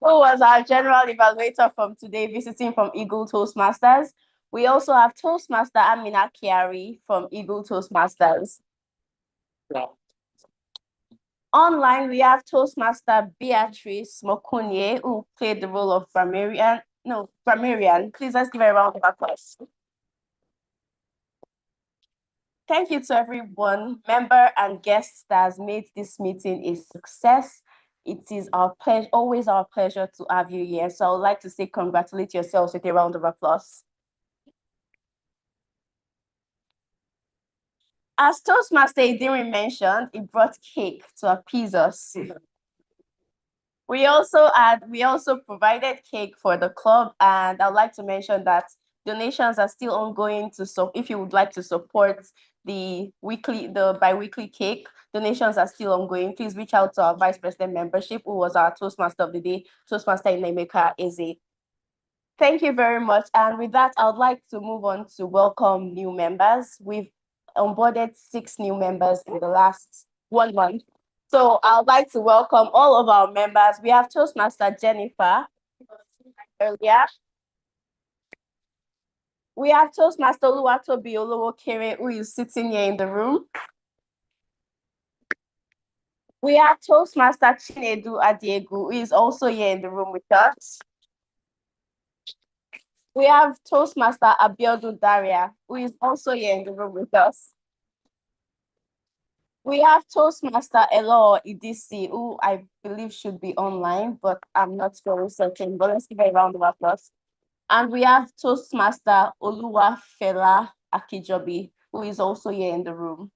was our general evaluator from today, visiting from Eagle Toastmasters. We also have Toastmaster Amina Kiari from Eagle Toastmasters. Online, we have Toastmaster Beatrice Mokunye, who played the role of Bramarian. Please, let's give her a round of applause. Thank you to everyone, member and guests that has made this meeting a success. It is our pleasure, always our pleasure to have you here. So I would like to say congratulate yourselves with a round of applause. As Toastmaster Idiri mentioned, he brought cake to appease us. We also provided cake for the club, and I'd like to mention that donations are still ongoing. If you would like to support the bi-weekly cake, donations are still ongoing. Please reach out to our Vice President membership, who was our Toastmaster of the day, Toastmaster Inemeka Eze. Thank you very much. And with that, I would like to move on to welcome new members. We've onboarded 6 new members in the last 1 month. So I would like to welcome all of our members. We have Toastmaster Jennifer earlier. We have Toastmaster Oluwatobi Olowokere, who is sitting here in the room. We have Toastmaster Chinedu Adiegu, who is also here in the room with us. We have Toastmaster Abiodun Daria, who is also here in the room with us. We have Toastmaster Elo Idisi, who I believe should be online, but I'm not very certain. But let's give a round of applause. And we have Toastmaster Oluwafela Akijobi, who is also here in the room.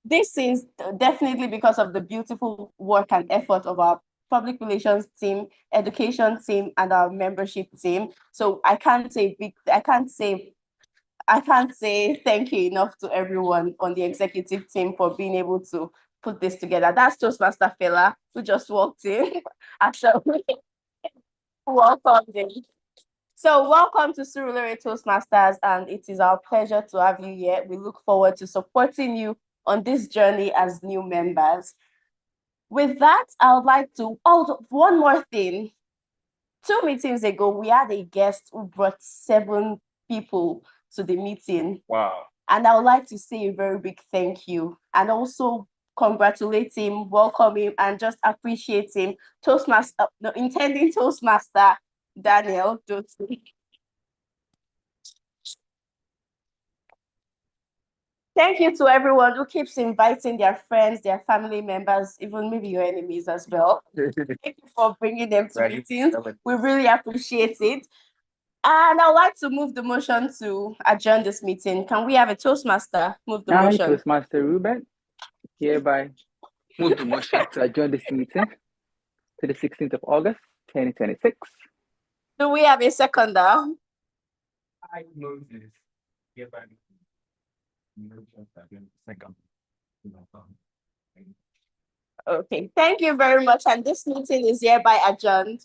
This is definitely because of the beautiful work and effort of our public relations team, education team, and our membership team. So I can't say thank you enough to everyone on the executive team for being able to put this together. That's Toastmaster Fela, who just walked in. Actually, welcome in. So welcome to Surulere Toastmasters, and it is our pleasure to have you here. We look forward to supporting you on this journey as new members. With that, I would like to, one more thing. 2 meetings ago, we had a guest who brought 7 people to the meeting. Wow. And I would like to say a very big thank you and also congratulate him, welcome him, and just appreciate him. Intending Toastmaster Daniel Doty. Thank you to everyone who keeps inviting their friends, their family members, even maybe your enemies as well. Thank you for bringing them to meetings. We really appreciate it. And I'd like to move the motion to adjourn this meeting. Can we have a Toastmaster move the motion? Toastmaster Ruben, hereby move the motion to adjourn this meeting to the 16th of August, 2026. Do we have a seconder? I move this hereby. Okay, thank you very much. And this meeting is hereby adjourned.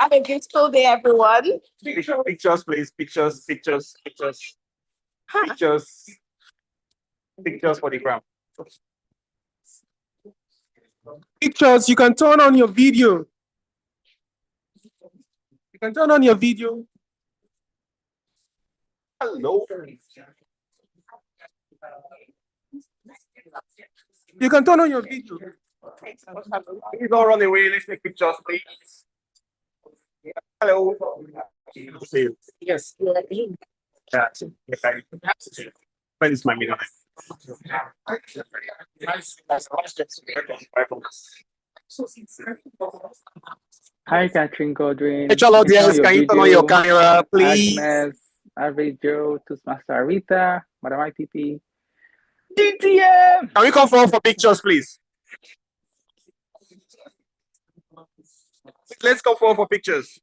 Have a beautiful day, everyone. Pictures, please. Pictures for the ground. Pictures, you can turn on your video. You can turn on your video. Hello. You can turn on your video. Please don't run away. Let's take pictures, please. Hello. Yes. When is my middle name? Hi, Catherine Godwin. Virtual audience, can you turn on your camera, please? Agnes, Average Joe, Toastmaster Rita, Madam IPP, DTM. Can we come forward for pictures, please? Let's come forward for pictures.